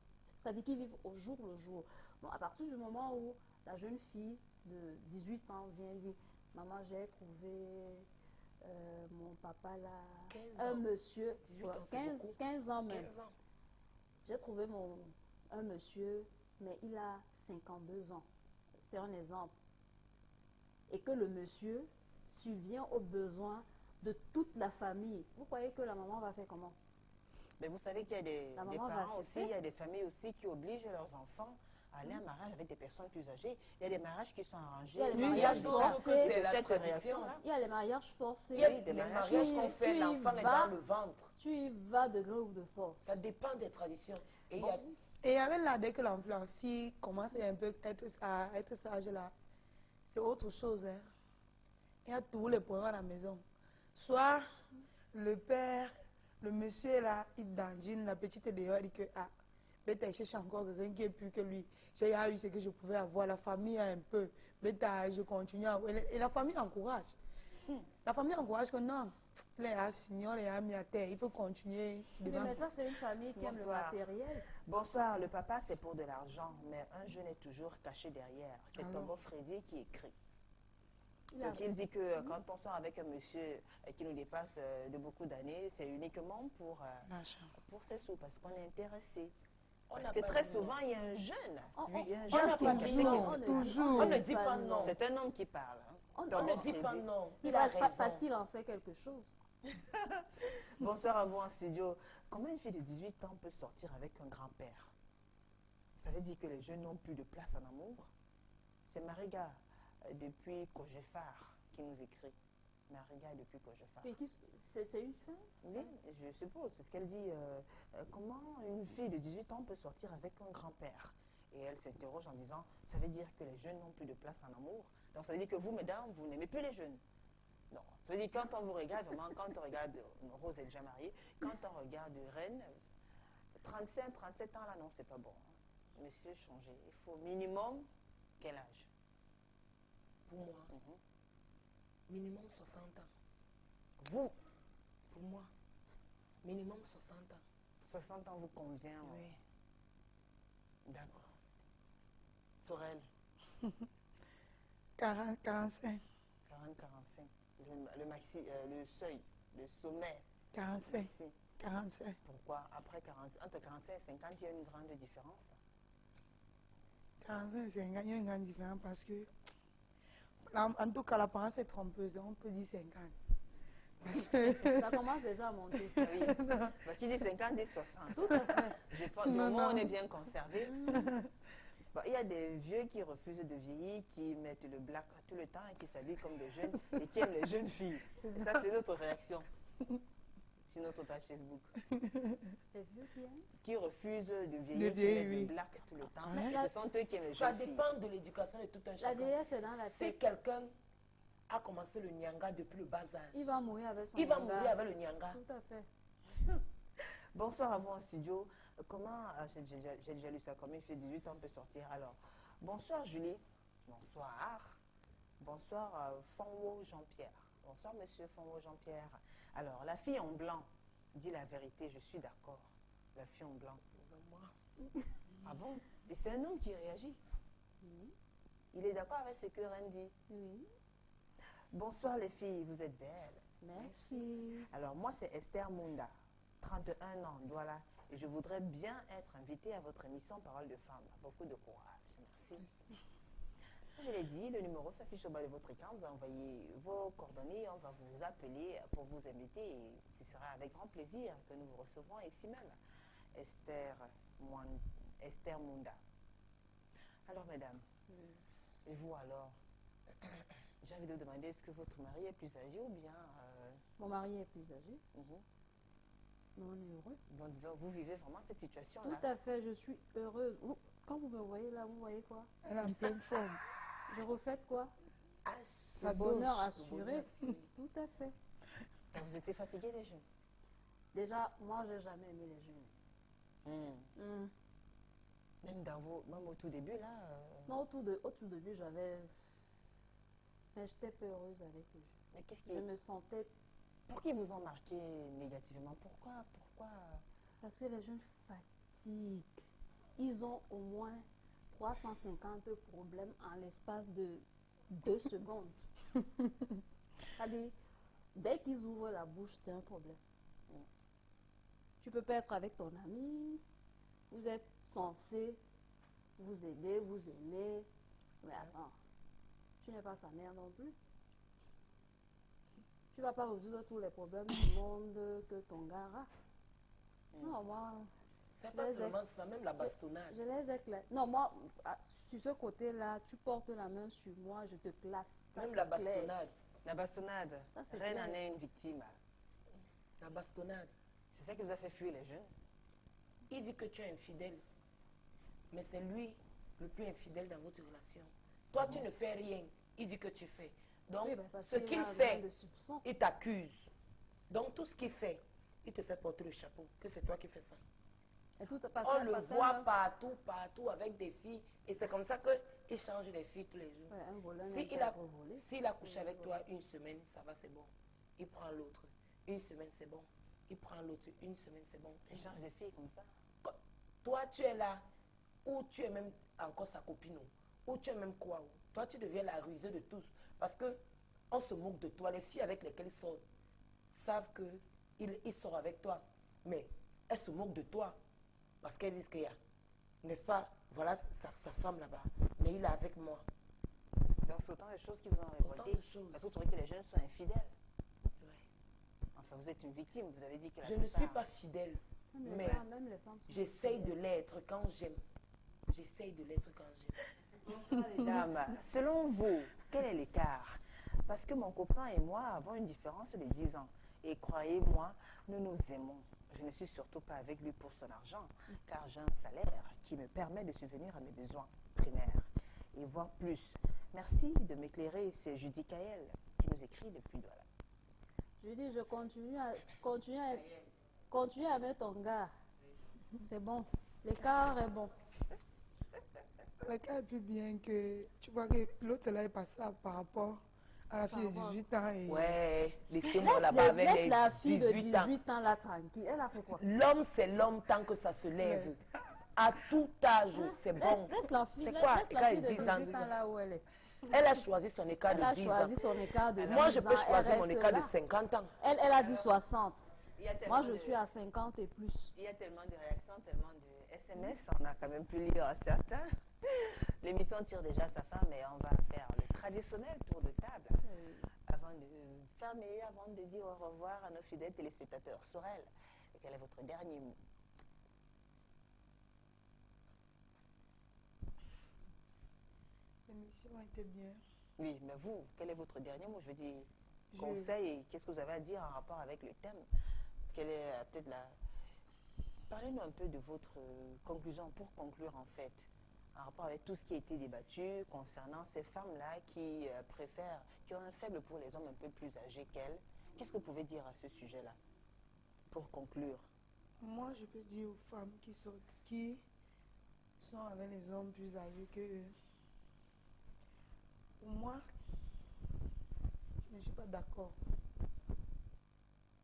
c'est-à-dire qui vivent au jour le jour. Bon, à partir du moment où la jeune fille de 18 ans vient dire, maman, j'ai trouvé mon papa là, 15 un ans. monsieur, 18 ans, 15 ans même. 15 ans. J'ai trouvé un monsieur, mais il a 52 ans. C'est un exemple. Et que le monsieur subvient aux besoins de toute la famille. Vous croyez que la maman va faire comment? Mais vous savez qu'il y a des parents aussi, il y a des familles aussi qui obligent leurs enfants à aller en mariage avec des personnes plus âgées. Il y a des mariages qui sont arrangés. Il y a les mariages forcés. C'est cette réaction-là. Il y a les mariages forcés. Il y a les mariages qu'on fait, l'enfant est dans le ventre. Tu y vas de gré ou de force. Ça dépend des traditions. Et avec là, dès que la fille commence à un peu être sage là, c'est autre chose. Hein. Il y a tous les points à la maison. Soit le père, le monsieur là, il dandine, la petite est dehors, il dit que Bêta, je cherche encore quelqu'un qui est plus que lui. J'ai eu ce que je pouvais avoir. La famille a un peu. Bêta, je continue. Et la famille encourage. La famille encourage que non. Les assignants, les amis à terre, il faut continuer. Mais ça, c'est une famille qui aime le matériel. Bonsoir, le papa, c'est pour de l'argent, mais un jeune est toujours caché derrière. C'est Tombo Freddy qui écrit. Donc il dit que quand on sort avec un monsieur qui nous dépasse de beaucoup d'années, c'est uniquement pour ses sous, parce qu'on est intéressé. Parce que très souvent, il y a un jeune. Il y a un jeune qui est toujours. On ne dit pas non. C'est un homme qui parle. On ne dit pas non. Il a raison. Parce qu'il en sait quelque chose. Bonsoir à vous en studio. Comment une fille de 18 ans peut sortir avec un grand-père? Ça veut dire que les jeunes n'ont plus de place en amour? C'est Mariga, depuis Kojefar, qui nous écrit. Mariga, depuis Kojefar. C'est une femme? Oui, je suppose. C'est ce qu'elle dit. Comment une fille de 18 ans peut sortir avec un grand-père? Et elle s'interroge en disant, ça veut dire que les jeunes n'ont plus de place en amour? Donc ça veut dire que vous, mesdames, vous n'aimez plus les jeunes? Non. Ça veut dire que quand on vous regarde, vraiment, quand on regarde, Rose est déjà mariée, quand on regarde Reine, 35, 37 ans, là, non, c'est pas bon. Monsieur, changez. Il faut minimum, quel âge? Pour moi, minimum 60 ans. Vous, pour moi, minimum 60 ans. 60 ans vous convient? Oui. D'accord. Sorel? 40, 45. 40, 45. Le seuil, le sommet. 45. 45. Pourquoi? Après 40, entre 45 et 50, il y a une grande différence. 45 et 50, il y a une grande différence parce que, en tout cas, l'apparence est trompeuse. On peut dire 50. Ça commence déjà à monter. Oui. Bah, qui dit 50 dit 60. Tout à fait. Je pense que on est bien conservé. Bah, il y a des vieux qui refusent de vieillir, qui mettent le black tout le temps et qui s'habillent comme des jeunes et qui aiment les jeunes filles. Et ça, c'est notre réaction sur notre page Facebook. Les vieux qui aiment? Qui refusent de vieillir, qui mettent le black tout le temps. Ce sont eux qui aiment les jeunes filles. Ça dépend de l'éducation de tout un chacun. La vieillesse, c'est dans la tête. Si quelqu'un a commencé le nyanga depuis le bas âge, il va mourir avec son nyanga. Il va mourir avec le nyanga. Tout à fait. Bonsoir à vous en studio. Comment, j'ai déjà lu ça, comme une fille de 18 ans peut sortir. Alors, bonsoir Julie. Bonsoir. Bonsoir Fonwo Jean-Pierre. Bonsoir monsieur Fonwo Jean-Pierre. Alors, la fille en blanc dit la vérité, je suis d'accord. La fille en blanc. Ah bon? Et c'est un homme qui réagit. Il est d'accord avec ce que Ren dit. Oui. Bonsoir les filles, vous êtes belles. Merci. Alors moi c'est Esther Munda, 31 ans, voilà. Et je voudrais bien être invitée à votre émission Parole de Femmes. Beaucoup de courage. Merci. Je l'ai dit, le numéro s'affiche au bas de votre écran. Vous envoyez vos coordonnées, on va vous appeler pour vous inviter. Et ce sera avec grand plaisir que nous vous recevrons ici même. Esther Munda. Alors mesdames, et vous alors? J'ai envie de vous demander, est-ce que votre mari est plus âgé ou bien... Mon mari est plus âgé. Mais on est heureux. Bon, disons, vous vivez vraiment cette situation-là. Tout à fait, je suis heureuse. Quand vous me voyez là, vous voyez quoi? Elle est en pleine forme. Je reflète quoi? Le Le bonheur assuré. Tout à fait. Vous étiez fatigué des jeunes? Déjà, moi, j'ai jamais aimé les jeunes. Même au tout début, là Non, au tout début, j'avais... Mais j'étais peu heureuse avec eux. Mais qu'est-ce Je me sentais... Pourquoi ils vous ont marqué négativement? Pourquoi Parce que les jeunes fatiguent. Ils ont au moins 350 problèmes en l'espace de 2 secondes. C'est-à-dire, dès qu'ils ouvrent la bouche, c'est un problème. Tu peux pas être avec ton ami, vous êtes censé vous aider, vous aimer, mais attends, tu n'es pas sa mère non plus. Tu vas pas résoudre tous les problèmes du monde que ton gars a. Non, moi... C'est pas seulement ça, même la bastonnade. Je les éclaire. Non, moi, sur ce côté-là, tu portes la main sur moi, je te classe. Même la bastonnade. La bastonnade. Rien n'en est une victime. La bastonnade. C'est ça qui vous a fait fuir les jeunes? Il dit que tu es infidèle. Mais c'est lui le plus infidèle dans votre relation. Toi, tu ne fais rien. Il dit que tu fais. Donc, oui, ce qu'il fait, il t'accuse. Donc, tout ce qu'il fait, il te fait porter le chapeau. Que c'est toi qui fais ça. On le voit partout, partout avec des filles. Et c'est comme ça qu'il change les filles tous les jours. S'il a couché avec toi une semaine, ça va, c'est bon. Il prend l'autre. Une semaine, c'est bon. Il prend l'autre. Une semaine, c'est bon. Il change de filles comme ça. Toi, tu es là, ou tu es même encore sa copine, ou tu es même quoi. Toi, tu deviens la rusée de tous. Parce que on se moque de toi. Les filles avec lesquelles il sort savent qu'il sort avec toi. Mais elles se moquent de toi. Parce qu'elles disent qu'il y a, n'est-ce pas, voilà sa femme là-bas. Mais il est avec moi. Donc c'est autant de choses qui vous ont révolté. Parce que vous trouvez que les jeunes sont infidèles. Oui. Enfin, vous êtes une victime. Vous avez dit que je ne suis pas fidèle. Mais j'essaye de l'être quand j'aime. J'essaye de l'être quand j'aime. Mesdames, selon vous, quel est l'écart? Parce que mon copain et moi avons une différence de 10 ans. Et croyez-moi, nous nous aimons. Je ne suis surtout pas avec lui pour son argent, car j'ai un salaire qui me permet de subvenir à mes besoins primaires et voire plus. Merci de m'éclairer. C'est Judy Kael qui nous écrit depuis Douala. Judy, je continue à mettre ton gars. C'est bon. L'écart est bon. L'écart est plus bien que... Tu vois que l'autre là est passable par rapport à la fille de 18 ans. Et... Ouais, laissez-moi là-bas avec les 18 ans. Laisse la fille de 18 ans là tranquille. Elle a fait quoi? L'homme, c'est l'homme tant que ça se lève. Ouais. À tout âge, c'est bon. C'est quoi? Écart de 10 ans là où elle est. Elle a choisi son écart de 10 ans. Moi, je peux choisir mon écart de 50 ans. Elle a dit 60. Moi, je suis à 50 et plus. Il y a tellement de réactions, tellement de SMS. On a quand même pu lire certains. L'émission tire déjà sa fin, mais on va faire le traditionnel tour de table. Avant de fermer, avant de dire au revoir à nos fidèles téléspectateurs. Sorel, quel est votre dernier mot? L'émission a été bien. Oui, mais vous, quel est votre dernier mot? Je veux dire, conseil, et qu'est-ce que vous avez à dire en rapport avec le thème? Quelle est peut-être la... Parlez-nous un peu de votre conclusion pour conclure en fait, en rapport avec tout ce qui a été débattu concernant ces femmes-là qui préfèrent, qui ont un faible pour les hommes un peu plus âgés qu'elles. Qu'est-ce que vous pouvez dire à ce sujet-là, pour conclure? Moi, je peux dire aux femmes qui sont avec les hommes plus âgés que pour moi, je ne suis pas d'accord.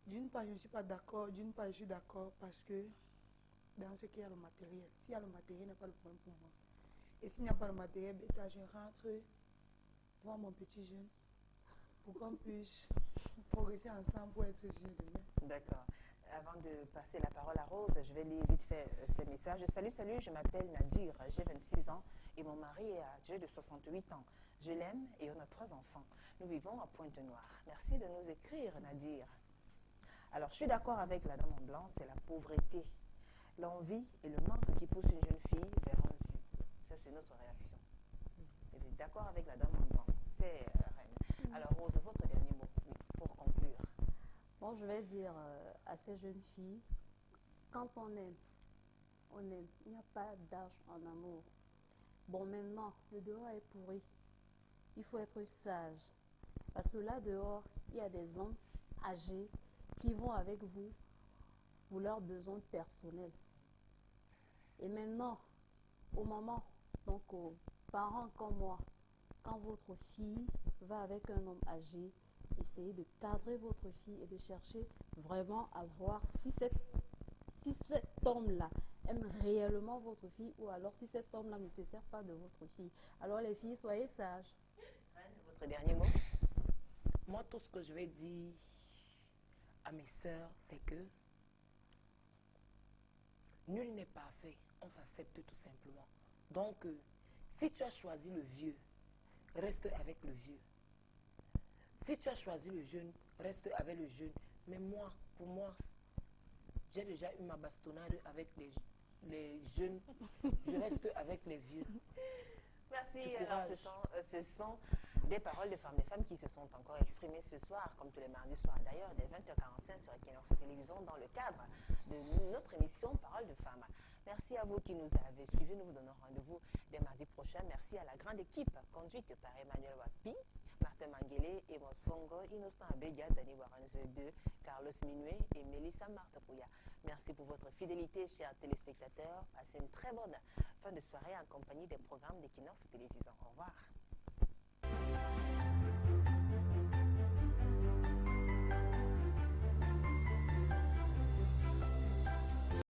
D'une part, je ne suis pas d'accord. D'une part, je suis d'accord parce que dans ce qu'il y a le matériel. S'il y a le matériel, il n'y a pas de problème pour moi. Et s'il n'y a pas le matériel, je rentre voir mon petit jeune pour qu'on puisse progresser ensemble pour être jeunes demain. D'accord. Avant de passer la parole à Rose, je vais lire vite fait ces messages. Salut, je m'appelle Nadir, j'ai 26 ans et mon mari est âgé de 68 ans. Je l'aime et on a 3 enfants. Nous vivons à Pointe-Noire. Merci de nous écrire, Nadir. Alors, je suis d'accord avec la dame en blanc, c'est la pauvreté, l'envie et le manque qui poussent une jeune fille vers un vieux. Ça, c'est notre réaction. Elle est d'accord avec la dame en blanc. C'est Reine. Alors, Rose, votre dernier mot pour conclure. Bon, Bon, je vais dire à ces jeunes filles, quand on aime. Il n'y a pas d'âge en amour. Bon, maintenant, le dehors est pourri. Il faut être sage. Parce que là dehors, il y a des hommes âgés qui vont avec vous pour leurs besoins personnels. Et maintenant, aux mamans, donc aux parents comme moi, quand votre fille va avec un homme âgé, essayez de cadrer votre fille et de chercher vraiment à voir si cet homme-là aime réellement votre fille ou alors si cet homme-là ne se sert pas de votre fille. Alors les filles, soyez sages. Votre dernier mot? Moi, tout ce que je vais dire à mes sœurs, c'est que nul n'est parfait. On s'accepte tout simplement. Donc, si tu as choisi le vieux, reste avec le vieux. Si tu as choisi le jeune, reste avec le jeune. Mais moi, pour moi, j'ai déjà eu ma bastonnade avec les jeunes. Je reste avec les vieux. Merci. Alors, ce sont des paroles de femmes qui se sont encore exprimées ce soir, comme tous les mardis soirs d'ailleurs, dès 20h45 sur Equinox Télévision, dans le cadre de notre émission Paroles de femmes. Merci à vous qui nous avez suivis. Nous vous donnons rendez-vous dès mardi prochain. Merci à la grande équipe conduite par Emmanuel Wapi, Martin Manguele, Emos Fongo, Innocent Abega, Dani Waranze 2, Carlos Minué et Melissa Martapouya. Merci pour votre fidélité, chers téléspectateurs. Passez une très bonne fin de soirée en compagnie des programmes d'Equinox Télévision. Au revoir.